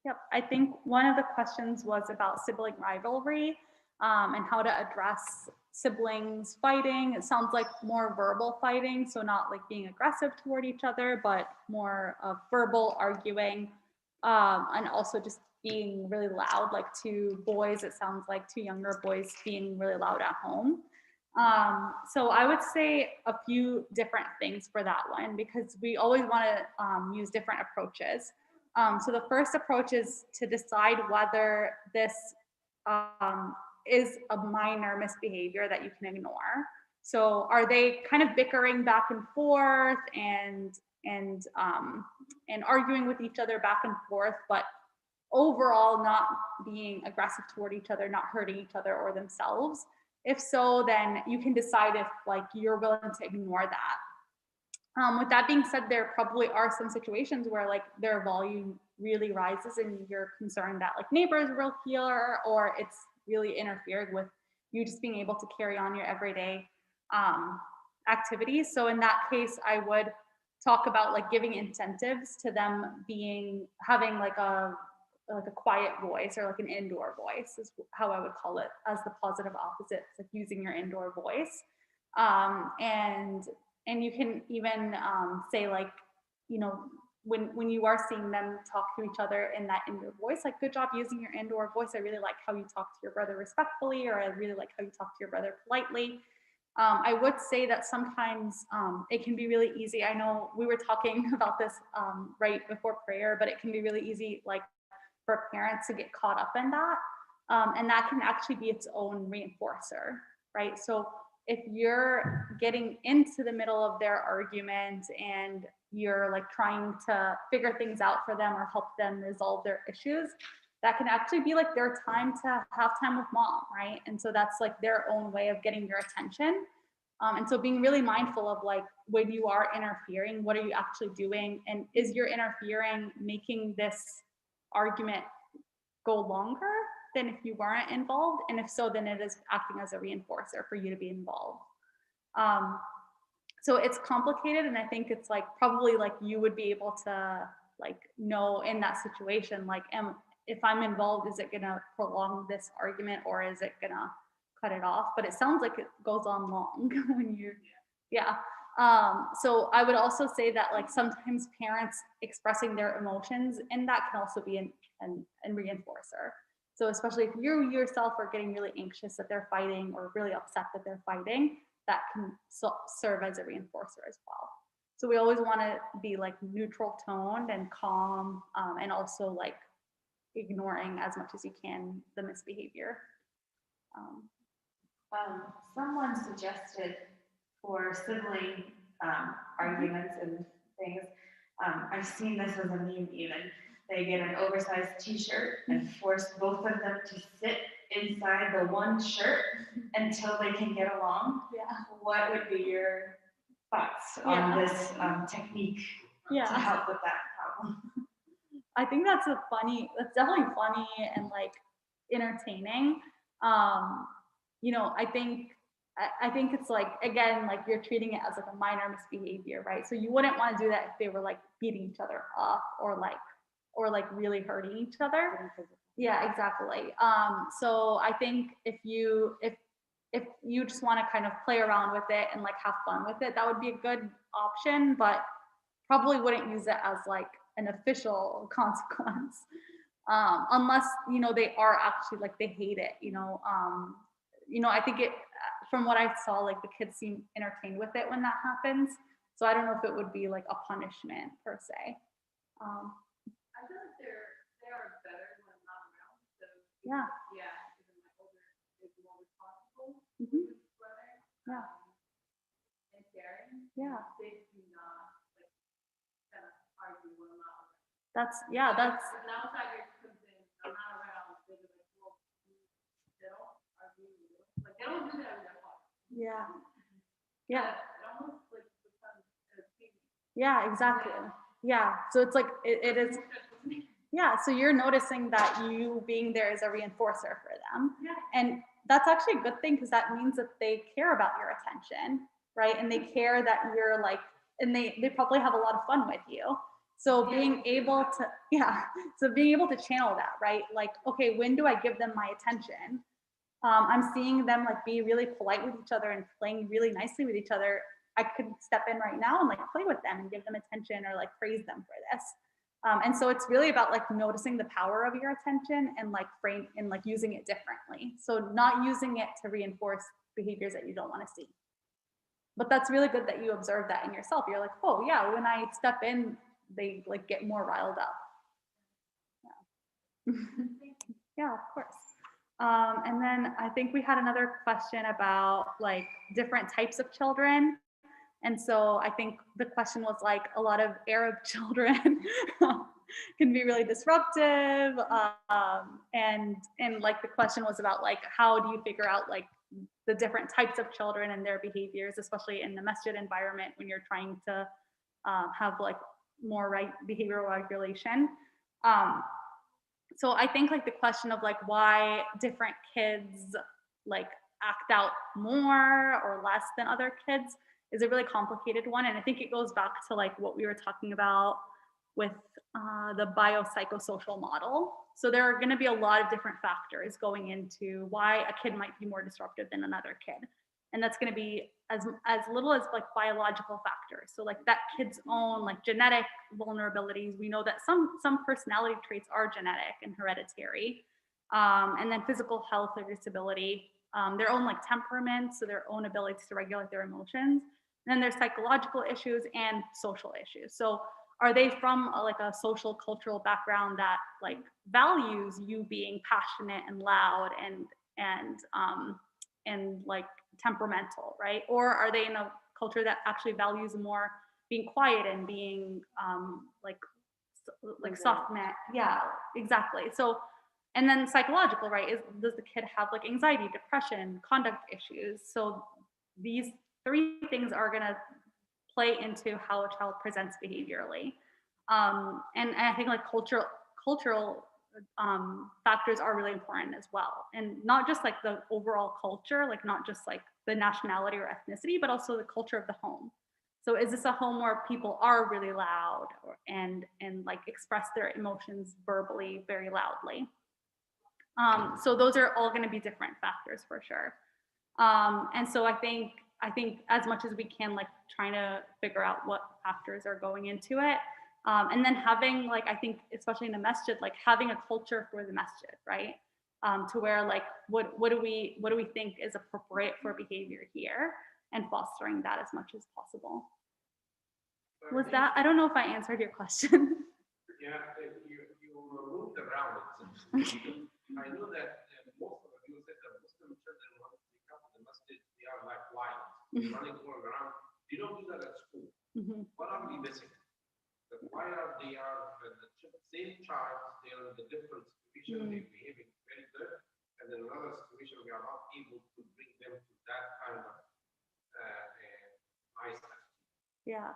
Yep, I think one of the questions was about sibling rivalry and how to address siblings fighting. It sounds like more verbal fighting, so not like being aggressive toward each other, but more of verbal arguing, and also just being really loud, like two boys, it sounds like two younger boys being really loud at home. So I would say a few different things for that one, because we always want to use different approaches. So the first approach is to decide whether this is a minor misbehavior that you can ignore. So are they kind of bickering back and forth and arguing with each other back and forth, but overall not being aggressive toward each other, not hurting each other or themselves? If so, then you can decide if like you're willing to ignore that. With that being said, there probably are some situations where like their volume really rises and you're concerned that like neighbors will hear, or it's really interfered with you just being able to carry on your everyday activities. So in that case, I would talk about like giving incentives to them having like a quiet voice, or like an indoor voice is how I would call it, as the positive opposite. It's like using your indoor voice. And you can even say like, you know, when you are seeing them talk to each other in that indoor voice, like, good job using your indoor voice. I really like how you talk to your brother respectfully, or I really like how you talk to your brother politely. I would say that sometimes it can be really easy. I know we were talking about this right before prayer, but it can be really easy like for parents to get caught up in that. And that can actually be its own reinforcer, right? So if you're getting into the middle of their argument and you're like trying to figure things out for them or help them resolve their issues, that can actually be like their time to have time with mom, right? And so that's like their own way of getting your attention. And so being really mindful of like, when you are interfering, what are you actually doing? And is your interfering making this argument go longer than if you weren't involved? And if so, then it is acting as a reinforcer for you to be involved. So it's complicated, and I think it's like probably like you would be able to like know in that situation, like, if I'm involved, is it gonna prolong this argument or is it gonna cut it off? But it sounds like it goes on long when you're, yeah. So I would also say that like sometimes parents expressing their emotions, and that can also be an reinforcer. So especially if you yourself are getting really anxious that they're fighting, or really upset that they're fighting, that can serve as a reinforcer as well. So we always want to be like neutral toned and calm, and also like ignoring as much as you can the misbehavior. Someone suggested for sibling arguments and things, I've seen this as a meme even. They get an oversized t-shirt and force both of them to sit inside the one shirt until they can get along. Yeah. What would be your thoughts on this technique to help with that problem? I think that's definitely funny and like entertaining. You know, I think it's like, again, like you're treating it as like a minor misbehavior, right? So you wouldn't want to do that if they were like beating each other up or like really hurting each other. Yeah, exactly. So I think if you just want to kind of play around with it and like have fun with it, that would be a good option, but probably wouldn't use it as like an official consequence. Unless, you know, they are actually like, they hate it, you know. I think from what I saw, like the kids seem entertained with it when that happens. So I don't know if it would be like a punishment per se. I feel like they are better when I'm not around. So Yeah. Yeah, even my older is more responsible Mhm. with his brother. Yeah. And caring. Yeah. They do not like kind of argue when I'm not around. That's If an outsider comes in, I'm not around, they're like, well, they don't argue with you. Like they don't do that with their father. Yeah. Yeah. It almost like becomes a thing. Yeah, exactly. Yeah. So it's like, it is. Yeah. So you're noticing that you being there is a reinforcer for them. Yeah. And that's actually a good thing, because that means that they care about your attention, right? And they care that you're like, and they probably have a lot of fun with you. So being able to, so being able to channel that, right? Like, okay, when do I give them my attention? I'm seeing them like be really polite with each other and playing really nicely with each other. I could step in right now and like play with them and give them attention or like praise them for this. And so it's really about like noticing the power of your attention and like frame and like using it differently. So not using it to reinforce behaviors that you don't want to see. But that's really good that you observe that in yourself. You're like, oh yeah, when I step in, they like get more riled up. Yeah. Yeah, of course. And then I think we had another question about like different types of children. And so I think the question was like, a lot of Arab children can be really disruptive. And like the question was about like, how do you figure out like the different types of children and their behaviors, especially in the masjid environment when you're trying to have like more behavioral regulation. So I think like the question of like why different kids like act out more or less than other kids is a really complicated one. And I think it goes back to like what we were talking about with the biopsychosocial model. So there are going to be a lot of different factors going into why a kid might be more disruptive than another kid. And that's going to be as little as like biological factors. So like that kid's own like genetic vulnerabilities. We know that some personality traits are genetic and hereditary. And then physical health or disability, their own like temperament, so their own ability to regulate their emotions. And then there's psychological issues and social issues. So are they from like a social cultural background that like values you being passionate and loud and like temperamental, right? Or are they in a culture that actually values more being quiet and being like soft net? Yeah, exactly. So, and then psychological, right? Does the kid have like anxiety, depression, conduct issues? So these three things are gonna play into how a child presents behaviorally. And I think like cultural factors are really important as well. And not just like the overall culture, like not just like the nationality or ethnicity, but also the culture of the home. So is this a home where people are really loud and like express their emotions verbally very loudly? So those are all going to be different factors for sure. And so I think as much as we can, like trying to figure out what factors are going into it. And then having like, I think, especially in the masjid, like having a culture for the masjid, right? To where like, what do we think is appropriate for behavior here, and fostering that as much as possible. Was that, I don't know if I answered your question. Yeah, you moved around it. I know that most of you said that Muslim children, once they come to the masjid, they are like wild, running all around. They don't do that at school. What are we missing? Why are the same child, they are in the different situation, they're behaving very good, and then another situation we are not able to bring them to that kind of nice attitude.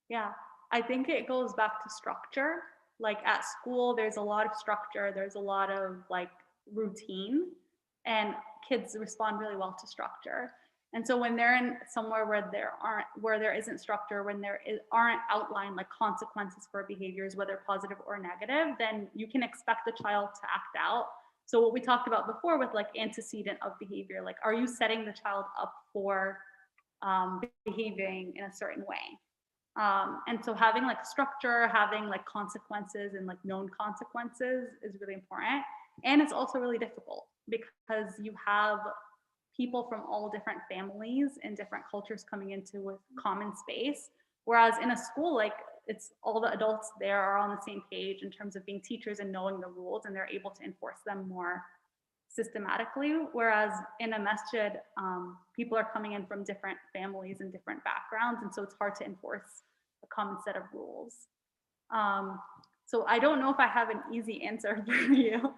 Yeah. I think it goes back to structure. Like at school, there's a lot of structure, there's a lot of like routine. and kids respond really well to structure. And so when they're in somewhere where there isn't structure, when aren't outlined like consequences for behaviors, whether positive or negative, then you can expect the child to act out. So what we talked about before with like antecedent of behavior, like are you setting the child up for behaving in a certain way? And so having like structure, having like consequences and like known consequences is really important. And it's also really difficult because you have people from all different families and different cultures coming into with common space. Whereas in a school, like it's all the adults there are on the same page in terms of being teachers and knowing the rules, and they're able to enforce them more systematically. Whereas in a masjid, people are coming in from different families and different backgrounds, and so it's hard to enforce a common set of rules. So I don't know if I have an easy answer for you.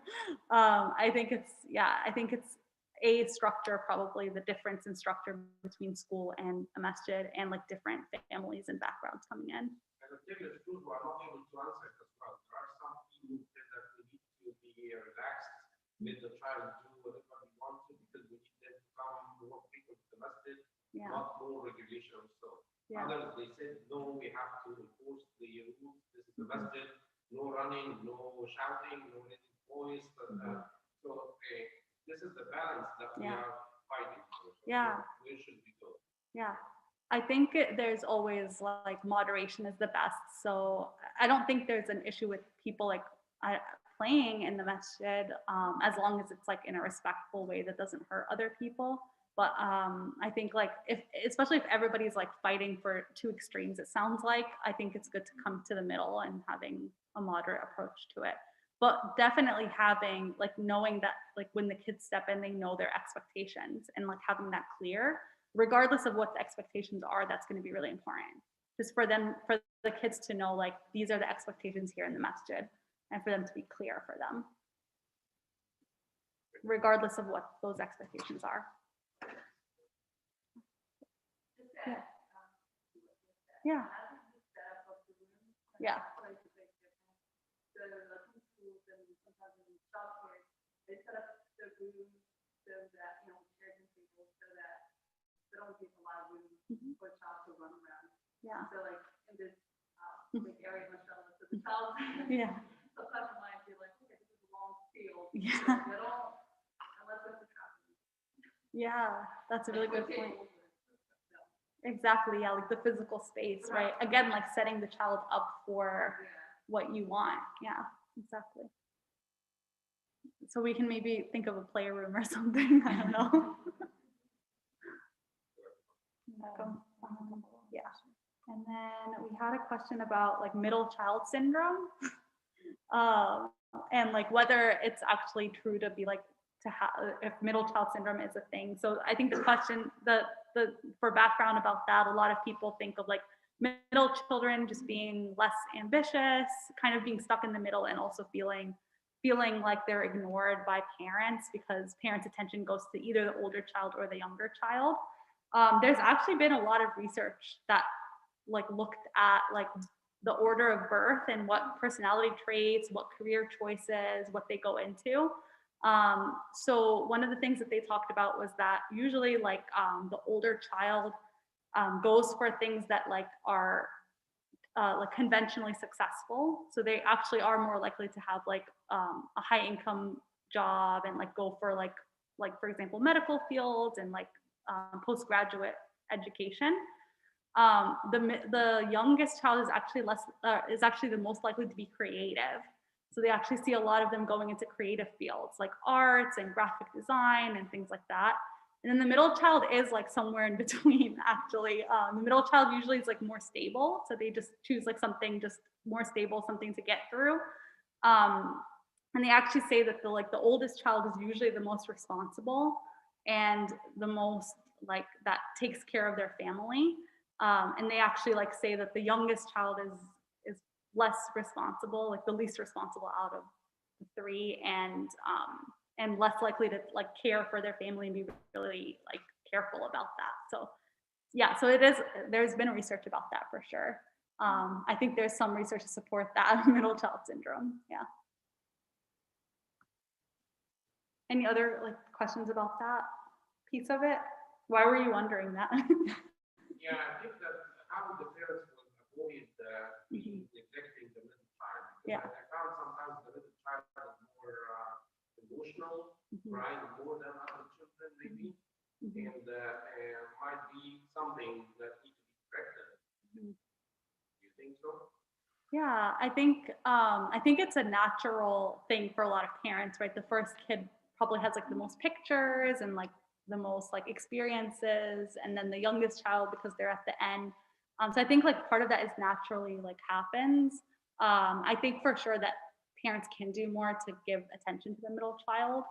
I think it's a structure, probably the difference in structure between school and a masjid, and like different families and backgrounds coming in. And the thing is, schools were not able to answer it as well. There are some people who say that we need to be relaxed, let the child do whatever we want to, because we need them to come more frequently to the masjid, not more regulation. So others, they said, no, we have to enforce the rules. This is the masjid, no running, no shouting, no raising voice. So this is the balance that we are fighting for. So where should we go? Yeah. I think there's always like moderation is the best. So I don't think there's an issue with people like playing in the masjid as long as it's like in a respectful way that doesn't hurt other people. But I think like especially if everybody's like fighting for two extremes, it sounds like, I think it's good to come to the middle and having a moderate approach to it. But definitely having like knowing that like when the kids step in, they know their expectations, and like having that clear, regardless of what the expectations are, that's going to be really important. Just for the kids to know like these are the expectations here in the masjid, and for them to be clear for them, regardless of what those expectations are. Yeah. Yeah. They set up the room so that, chairs and tables so that there don't be a lot of room for a child to run around. Yeah. So like in this big area, Michelle, so the child sometimes might be like, okay, this is a long field. Yeah. Unless it's a traffic. Yeah, that's a really good point. Exactly. Yeah, like the physical space, right? Again, like setting the child up for what you want. Yeah, exactly. So we can maybe think of a playroom or something. I don't know. Yeah. And then we had a question about like middle child syndrome, and like whether it's actually true to be like to have if middle child syndrome is a thing. So I think the question, the for background about that, a lot of people think of like middle children just being less ambitious, kind of being stuck in the middle, and also feeling like they're ignored by parents because parents' attention goes to either the older child or the younger child. There's actually been a lot of research that like looked at like the order of birth and what personality traits, what career choices, what they go into. So one of the things that they talked about was that usually like the older child goes for things that like are like conventionally successful. So they actually are more likely to have like a high income job and like go for like for example, medical fields and like postgraduate education. The youngest child is actually the most likely to be creative. So they actually see a lot of them going into creative fields like arts and graphic design and things like that. And then the middle child is like somewhere in between, actually. The middle child usually is like more stable. So they just choose like something just more stable, something to get through. And they actually say that the oldest child is usually the most responsible and the most like that takes care of their family. And they actually like say that the youngest child is less responsible, like the least responsible out of the three, and less likely to like care for their family and be really like careful about that. So yeah, so there's been research about that for sure. I think there's some research to support that middle child syndrome. Yeah. Any other like questions about that piece of it? Why were you wondering that? Yeah, I think that how the parents will avoid neglecting the middle child. Yeah. I found sometimes the middle child is more emotional, right, more than other children maybe, and might be something that needs to be corrected. You think so? Yeah, I think it's a natural thing for a lot of parents, right? The first kid probably has like the most pictures and like the most like experiences, and then the youngest child because they're at the end. So I think like part of that is naturally like happens. I think for sure that parents can do more to give attention to the middle child,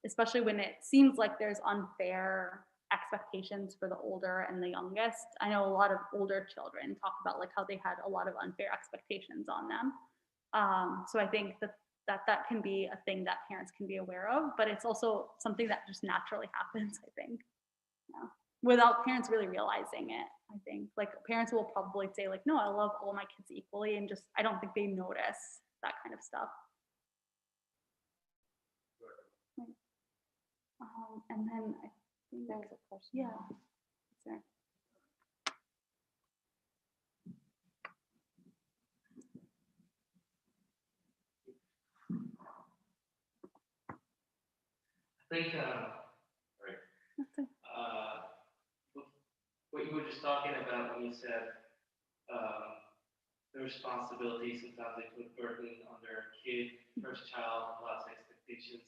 especially when it seems like there's unfair expectations for the older and the youngest. I know a lot of older children talk about like how they had a lot of unfair expectations on them. So I think that can be a thing that parents can be aware of, but it's also something that just naturally happens, I think. Yeah. Without parents really realizing it, I think. Like parents will probably say like, no, I love all my kids equally, and just I don't think they notice that kind of stuff. And then I think There was a question. yeah. Sorry. I think what you were just talking about when you said the responsibility, sometimes they put burden on their kid, first child, lots of expectations.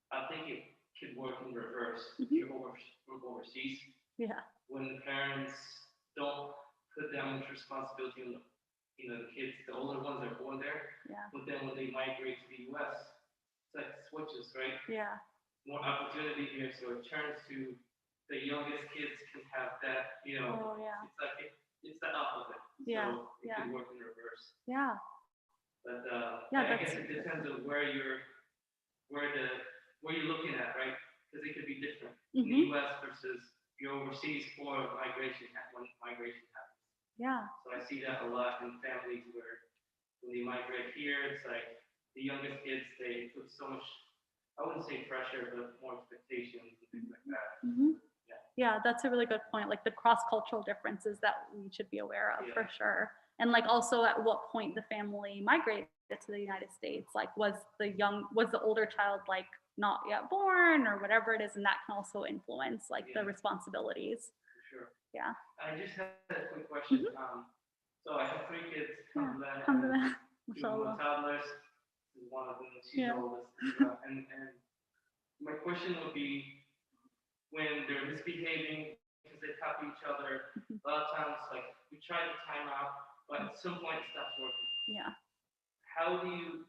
I think it could work in reverse. If you work overseas, Yeah. when the parents don't put that much responsibility on the kids, the older ones are born there, Yeah. but then when they migrate to the US, it's like switches, right? Yeah. More opportunity here, so it turns to the youngest kids can have that, Oh yeah. it's like it's the opposite. Yeah, So it yeah. can work in reverse. Yeah. But Yeah, I guess it depends on where you're looking at, right? Because it could be different in the US versus you're overseas for migration when migration happens. Yeah. So I see that a lot in families where when they migrate here, it's like the youngest kids, they put so much, I wouldn't say pressure, but more expectations and things like that. Yeah, that's a really good point. Like the cross-cultural differences that we should be aware of for sure. And like also at what point the family migrated to the United States, like was the older child like not yet born or whatever it is, and that can also influence like the responsibilities. For sure. Yeah. I just had a quick question. So I have 3 kids, Come to that. 2 toddlers. This is one of them, she's the oldest. And my question would be, when they're misbehaving because they copy each other, a lot of times like we try to time out, but at some point it stops working. Yeah. How do you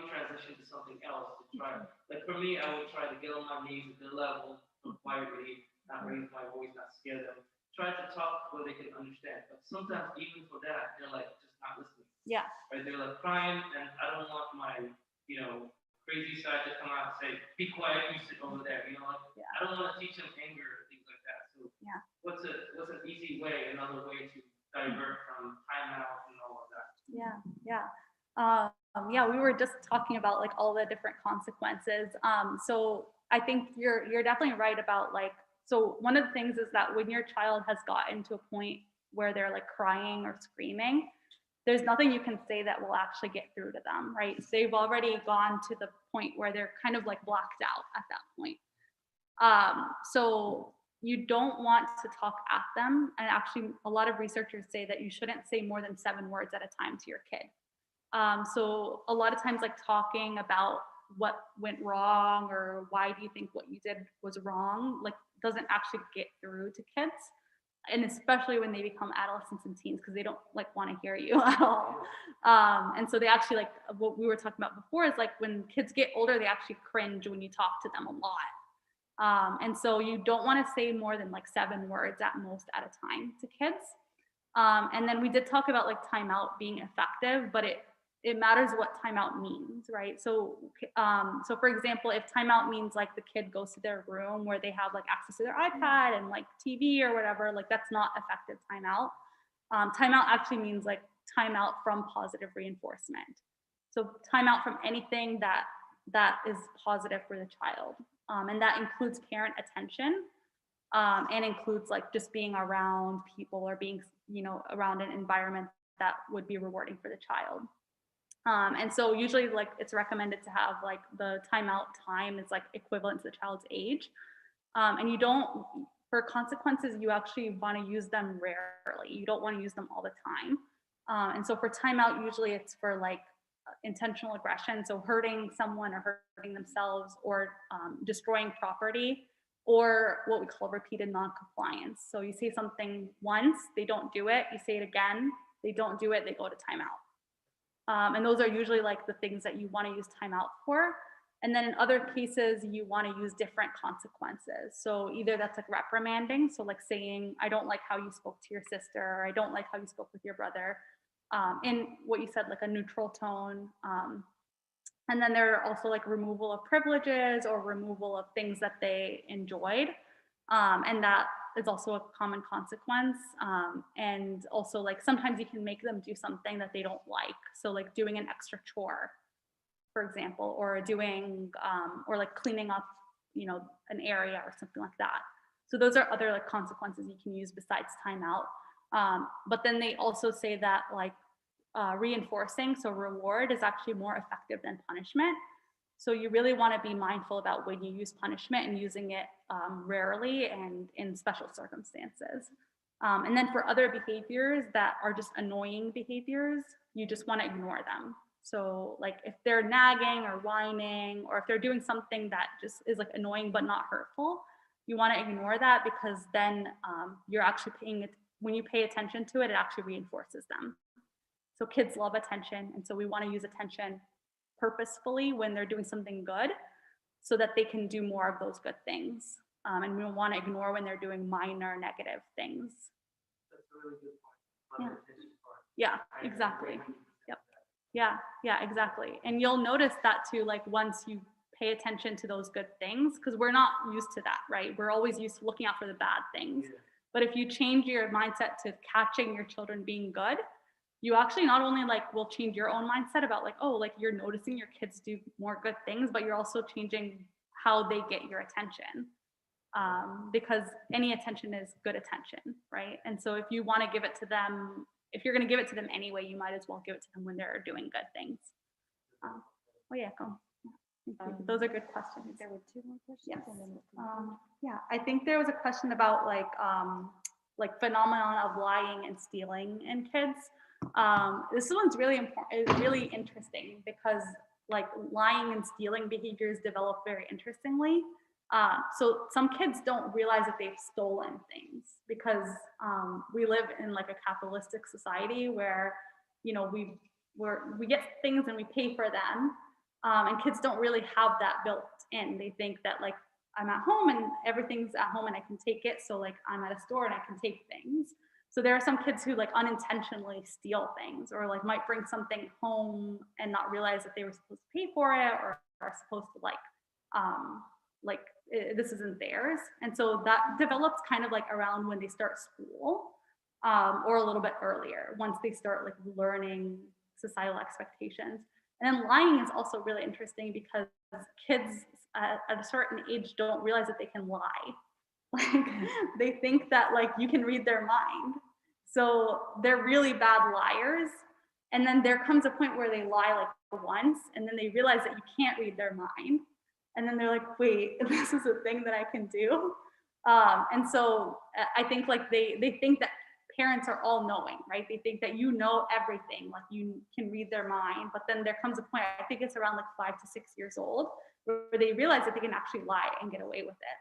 transition to something else to try? Like for me, I would try to get on my knees at their level, quietly, not raise my voice, not scare them. Try to talk where they can understand. But sometimes even for that, they're like just not listening. Yeah. Right? They're like crying, and I don't want my, crazy side to come out and say, be quiet, you sit over there. I don't want to teach them anger or things like that. So what's an easy way, another way to divert from timeout and all of that? Yeah, we were just talking about like all the different consequences. So I think you're definitely right about like, so one of the things is that when your child has gotten to a point where they're like crying or screaming, there's nothing you can say that will actually get through to them, right? So they've already gone to the point where they're kind of like blacked out at that point. So you don't want to talk at them. And actually a lot of researchers say that you shouldn't say more than 7 words at a time to your kid. So a lot of times like talking about what went wrong or why do you think what you did was wrong, like doesn't actually get through to kids. And especially when they become adolescents and teens, because they don't like want to hear you at all. And so they actually like what we were talking about before is like when kids get older, they actually cringe when you talk to them a lot. And so you don't want to say more than like 7 words at most at a time to kids. And then we did talk about like timeout being effective, but it matters what timeout means, right? So for example, if timeout means like the kid goes to their room where they have like access to their iPad and like TV or whatever, like that's not effective timeout. Timeout actually means like timeout from positive reinforcement. So timeout from anything that that is positive for the child. And that includes parent attention, and includes like just being around people or being, you know, around an environment that would be rewarding for the child. And so usually like it's recommended to have like the timeout time is like equivalent to the child's age. And you don't, for consequences, you actually want to use them rarely. You don't want to use them all the time. And so for timeout, usually it's for like intentional aggression. So hurting someone or hurting themselves, or destroying property, or what we call repeated non-compliance. So you say something once, they don't do it. You say it again, they don't do it, they go to timeout. And those are usually like the things that you want to use timeout for. And then in other cases, you want to use different consequences. So either that's like reprimanding, so like saying, I don't like how you spoke to your sister, or I don't like how you spoke with your brother, in what you said, like a neutral tone. And then there are also like removal of privileges or removal of things that they enjoyed. And that is also a common consequence. And also like sometimes you can make them do something that they don't like. So like doing an extra chore, for example, or doing, or like cleaning up, you know, an area or something like that. So those are other like consequences you can use besides timeout. But then they also say that like reinforcing, so reward, is actually more effective than punishment. So you really want to be mindful about when you use punishment and using it rarely and in special circumstances. And then for other behaviors that are just annoying behaviors, you just want to ignore them. So like if they're nagging or whining, or if they're doing something that just is like annoying but not hurtful, you want to ignore that, because then you're actually paying it, when you pay attention to it, it actually reinforces them. So kids love attention, and so we want to use attention purposefully when they're doing something good, so that they can do more of those good things. And we want to ignore when they're doing minor negative things. That's a really good point. Yeah, exactly. Yep. Yeah, exactly. And you'll notice that too, like once you pay attention to those good things, because we're not used to that, right? We're always used to looking out for the bad things. Yeah. But if you change your mindset to catching your children being good, you actually not only like will change your own mindset about like, oh, like you're noticing your kids do more good things, but you're also changing how they get your attention. Because any attention is good attention, right? And so if you want to give it to them, if you're going to give it to them anyway, you might as well give it to them when they're doing good things. Oh yeah, go. Those are good questions. There were two more questions. Yes. And then Yeah, I think there was a question about like phenomenon of lying and stealing in kids. This one's really important, is really interesting, because like lying and stealing behaviors develop very interestingly. So some kids don't realize that they've stolen things, because we live in like a capitalistic society where, you know, we get things and we pay for them, and kids don't really have that built in. They think that like I'm at home and everything's at home and I can take it. So like I'm at a store and I can take things. So there are some kids who like unintentionally steal things, or like might bring something home and not realize that they were supposed to pay for it, or are supposed to this isn't theirs. And so that develops kind of like around when they start school, or a little bit earlier, once they start like learning societal expectations. And then lying is also really interesting, because kids at a certain age don't realize that they can lie. Like they think that like you can read their mind. So they're really bad liars. And then there comes a point where they lie like once, and then they realize that you can't read their mind. And then they're like, wait, this is a thing that I can do. And so I think like they think that parents are all knowing, right? They think that you know everything, like you can read their mind. But then there comes a point, I think it's around like 5 to 6 years old, where they realize that they can actually lie and get away with it.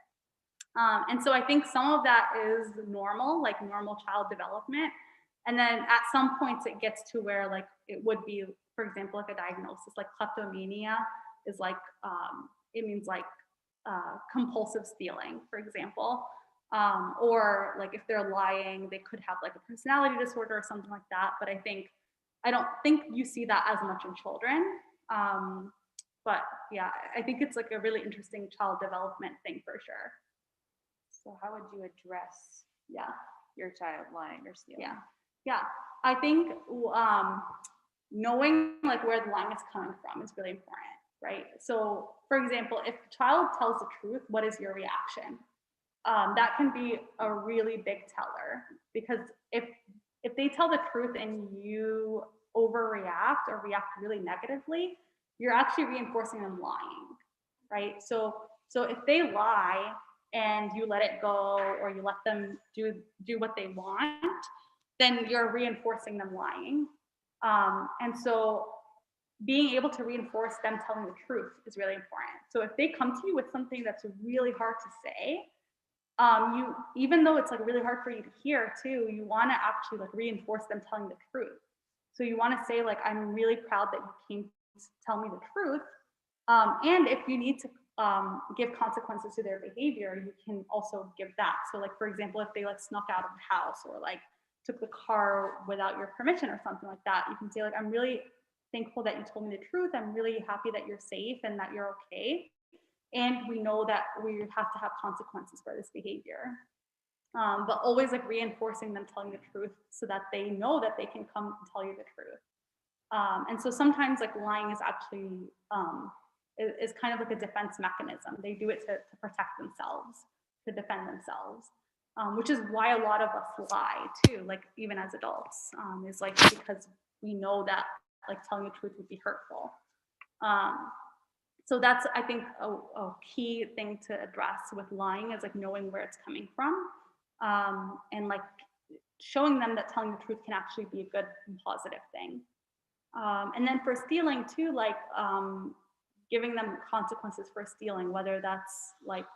And so I think some of that is normal, like normal child development. And then at some points it gets to where like it would be, for example, like a diagnosis, like kleptomania is like, it means like compulsive stealing, for example. Or like if they're lying, they could have like a personality disorder or something like that. But I don't think you see that as much in children. But yeah, I think it's like a really interesting child development thing for sure. So how would you address your child lying or stealing? Yeah, I think knowing like where the lying is coming from is really important. right? So for example, if the child tells the truth, what is your reaction? That can be a really big teller, because if they tell the truth and you overreact or react really negatively, you're actually reinforcing them lying, right? So if they lie and you let it go, or you let them do what they want, then you're reinforcing them lying. And so being able to reinforce them telling the truth is really important. So if they come to you with something that's really hard to say, you, even though it's like really hard for you to hear too, you want to actually like reinforce them telling the truth. So you want to say like, I'm really proud that you came to tell me the truth. And if you need to give consequences to their behavior, you can also give that. So like, for example, if they like snuck out of the house or like took the car without your permission or something like that, you can say like, I'm really thankful that you told me the truth. I'm really happy that you're safe and that you're okay. And we know that we have to have consequences for this behavior. But always like reinforcing them telling the truth so that they know that they can come and tell you the truth. And so sometimes like lying is actually, is kind of like a defense mechanism. They do it to protect themselves, to defend themselves, which is why a lot of us lie too, like even as adults, is like because we know that like telling the truth would be hurtful. So that's, I think, a key thing to address with lying is like knowing where it's coming from, and like showing them that telling the truth can actually be a good and positive thing. And then for stealing too, like giving them consequences for stealing, whether that's like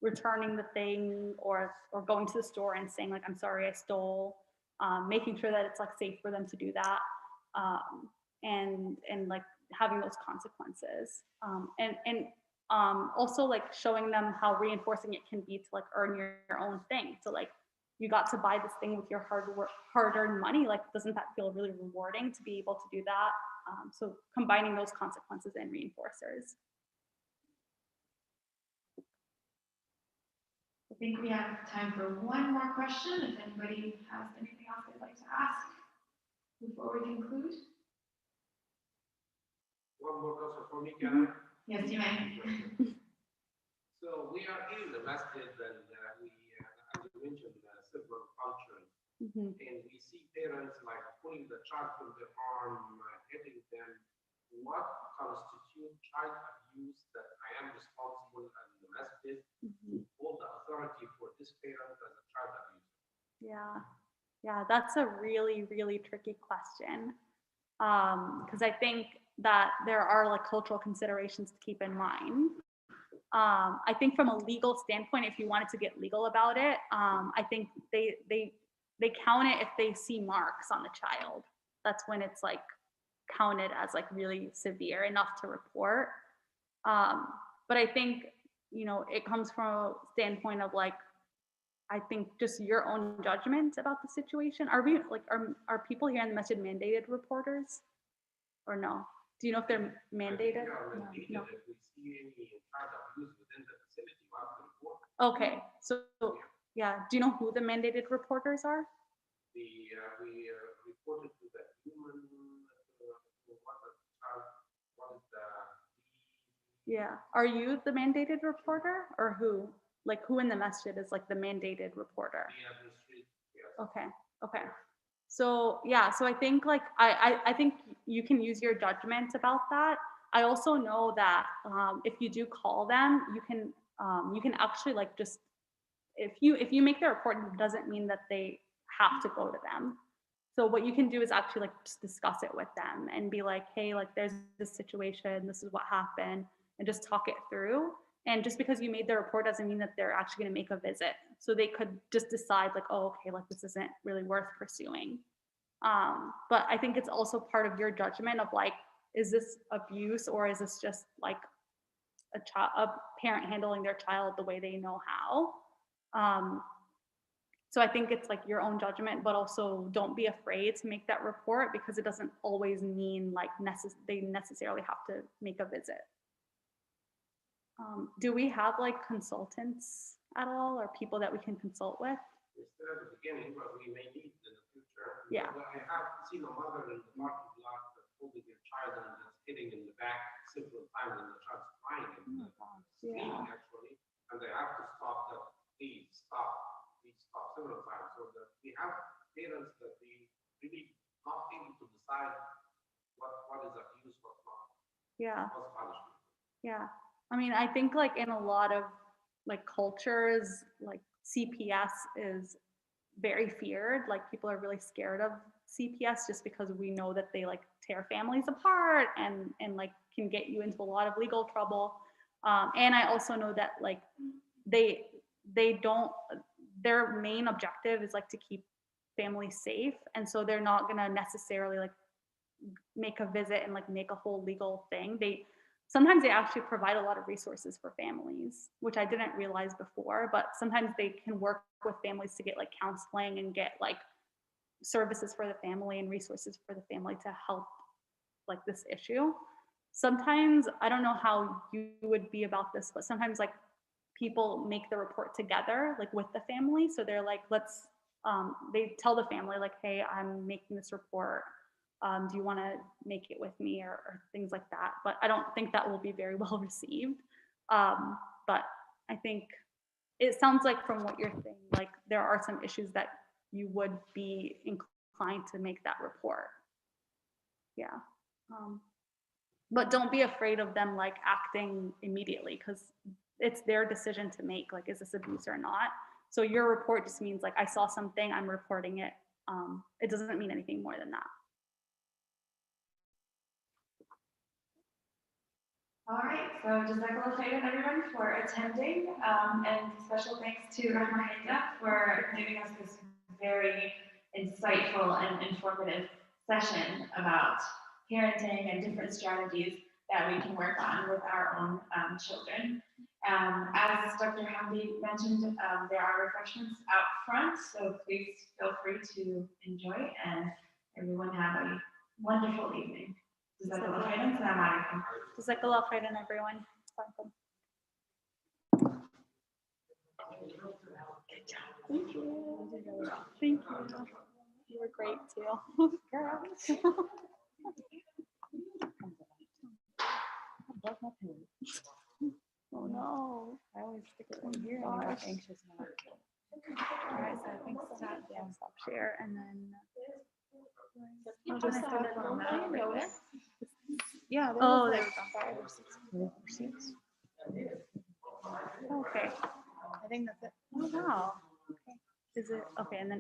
returning the thing or going to the store and saying like, I'm sorry, I stole, making sure that it's like safe for them to do that, and like having those consequences, and also like showing them how reinforcing it can be to like earn your own thing. So like, you got to buy this thing with your hard-earned money. Like, doesn't that feel really rewarding to be able to do that? So combining those consequences and reinforcers. I think we have time for one more question. If anybody has anything else they'd like to ask before we conclude. One more question for me, can I? Yes, you may. So we are here in the masjid, and we, as you mentioned, several functions, and we see parents like pulling the child from their arm, hitting them. What constitutes child abuse that I am responsible as the masjid to hold the authority for this parent as a child abuser? Yeah, that's a really, really tricky question, because I think that there are like cultural considerations to keep in mind. I think from a legal standpoint, if you wanted to get legal about it, I think they count it if they see marks on the child. That's when it's like counted as like really severe enough to report. But I think, you know, it comes from a standpoint of like, I think just your own judgment about the situation. Are we like, are people here in the masjid mandated reporters or no? Do you know if they're mandated? No. If we see any child abuse within the facility, we have to report. Okay, so yeah, do you know who the mandated reporters are? We reported to the human, Yeah, are you the mandated reporter or who? Like who in the masjid is like the mandated reporter? Okay. So yeah, so I think like I think you can use your judgment about that. I also know that if you do call them, you can actually like just if you make the report, it doesn't mean that they have to go to them. So what you can do is actually like just discuss it with them and be like, hey, like there's this situation, this is what happened, and just talk it through. And just because you made the report doesn't mean that they're actually going to make a visit. So they could just decide like, oh, okay, like this isn't really worth pursuing. But I think it's also part of your judgment of like, is this abuse or is this just like a parent handling their child the way they know how? So I think it's like your own judgment, but also don't be afraid to make that report because it doesn't always mean like they necessarily have to make a visit. Do we have like consultants at all or people that we can consult with? We're still at the beginning, but we may need in the future. Yeah. I have seen a mother in the parking lot holding their child and just hitting in the back several times and the child's crying and screaming actually, and they have to stop that, please stop several times. So that we have parents that they really not able to decide what is abuse, what's not, what's punishment. Yeah. I mean, I think like in a lot of like cultures, like CPS is very feared. Like people are really scared of CPS just because we know that they like tear families apart and like can get you into a lot of legal trouble. And I also know that like they don't, their main objective is like to keep families safe. And so they're not gonna necessarily like make a visit and like make a whole legal thing. Sometimes they actually provide a lot of resources for families, which I didn't realize before, but sometimes they can work with families to get like counseling and get like services for the family and resources for the family to help like this issue. Sometimes, I don't know how you would be about this, but sometimes like people make the report together, like with the family. So they're like, they tell the family like, hey, I'm making this report. Do you want to make it with me or things like that? But I don't think that will be very well received. But I think it sounds like from what you're saying, like there are some issues that you would be inclined to make that report. Yeah. But don't be afraid of them like acting immediately because it's their decision to make, like, is this abuse or not? So your report just means like, I saw something, I'm reporting it. It doesn't mean anything more than that. All right, so Jazakallah khairan everyone for attending, and special thanks to Rahma and Hida for giving us this very insightful and informative session about parenting and different strategies that we can work on with our own children. As Dr. Hamdi mentioned, there are refreshments out front, so please feel free to enjoy, and everyone have a wonderful evening. Jazakallah khairan. Assalamu alaikum. Jazakallah khairan, everyone. Thank you. Thank you. You were great too. Oh no. I always stick it right here and I'm anxious now. All right, so I think stop share and then. I'll just start it on that. Yeah. Oh, there we go. 5 or 6. Okay. I think that's it. Oh wow. Okay. Is it okay? And then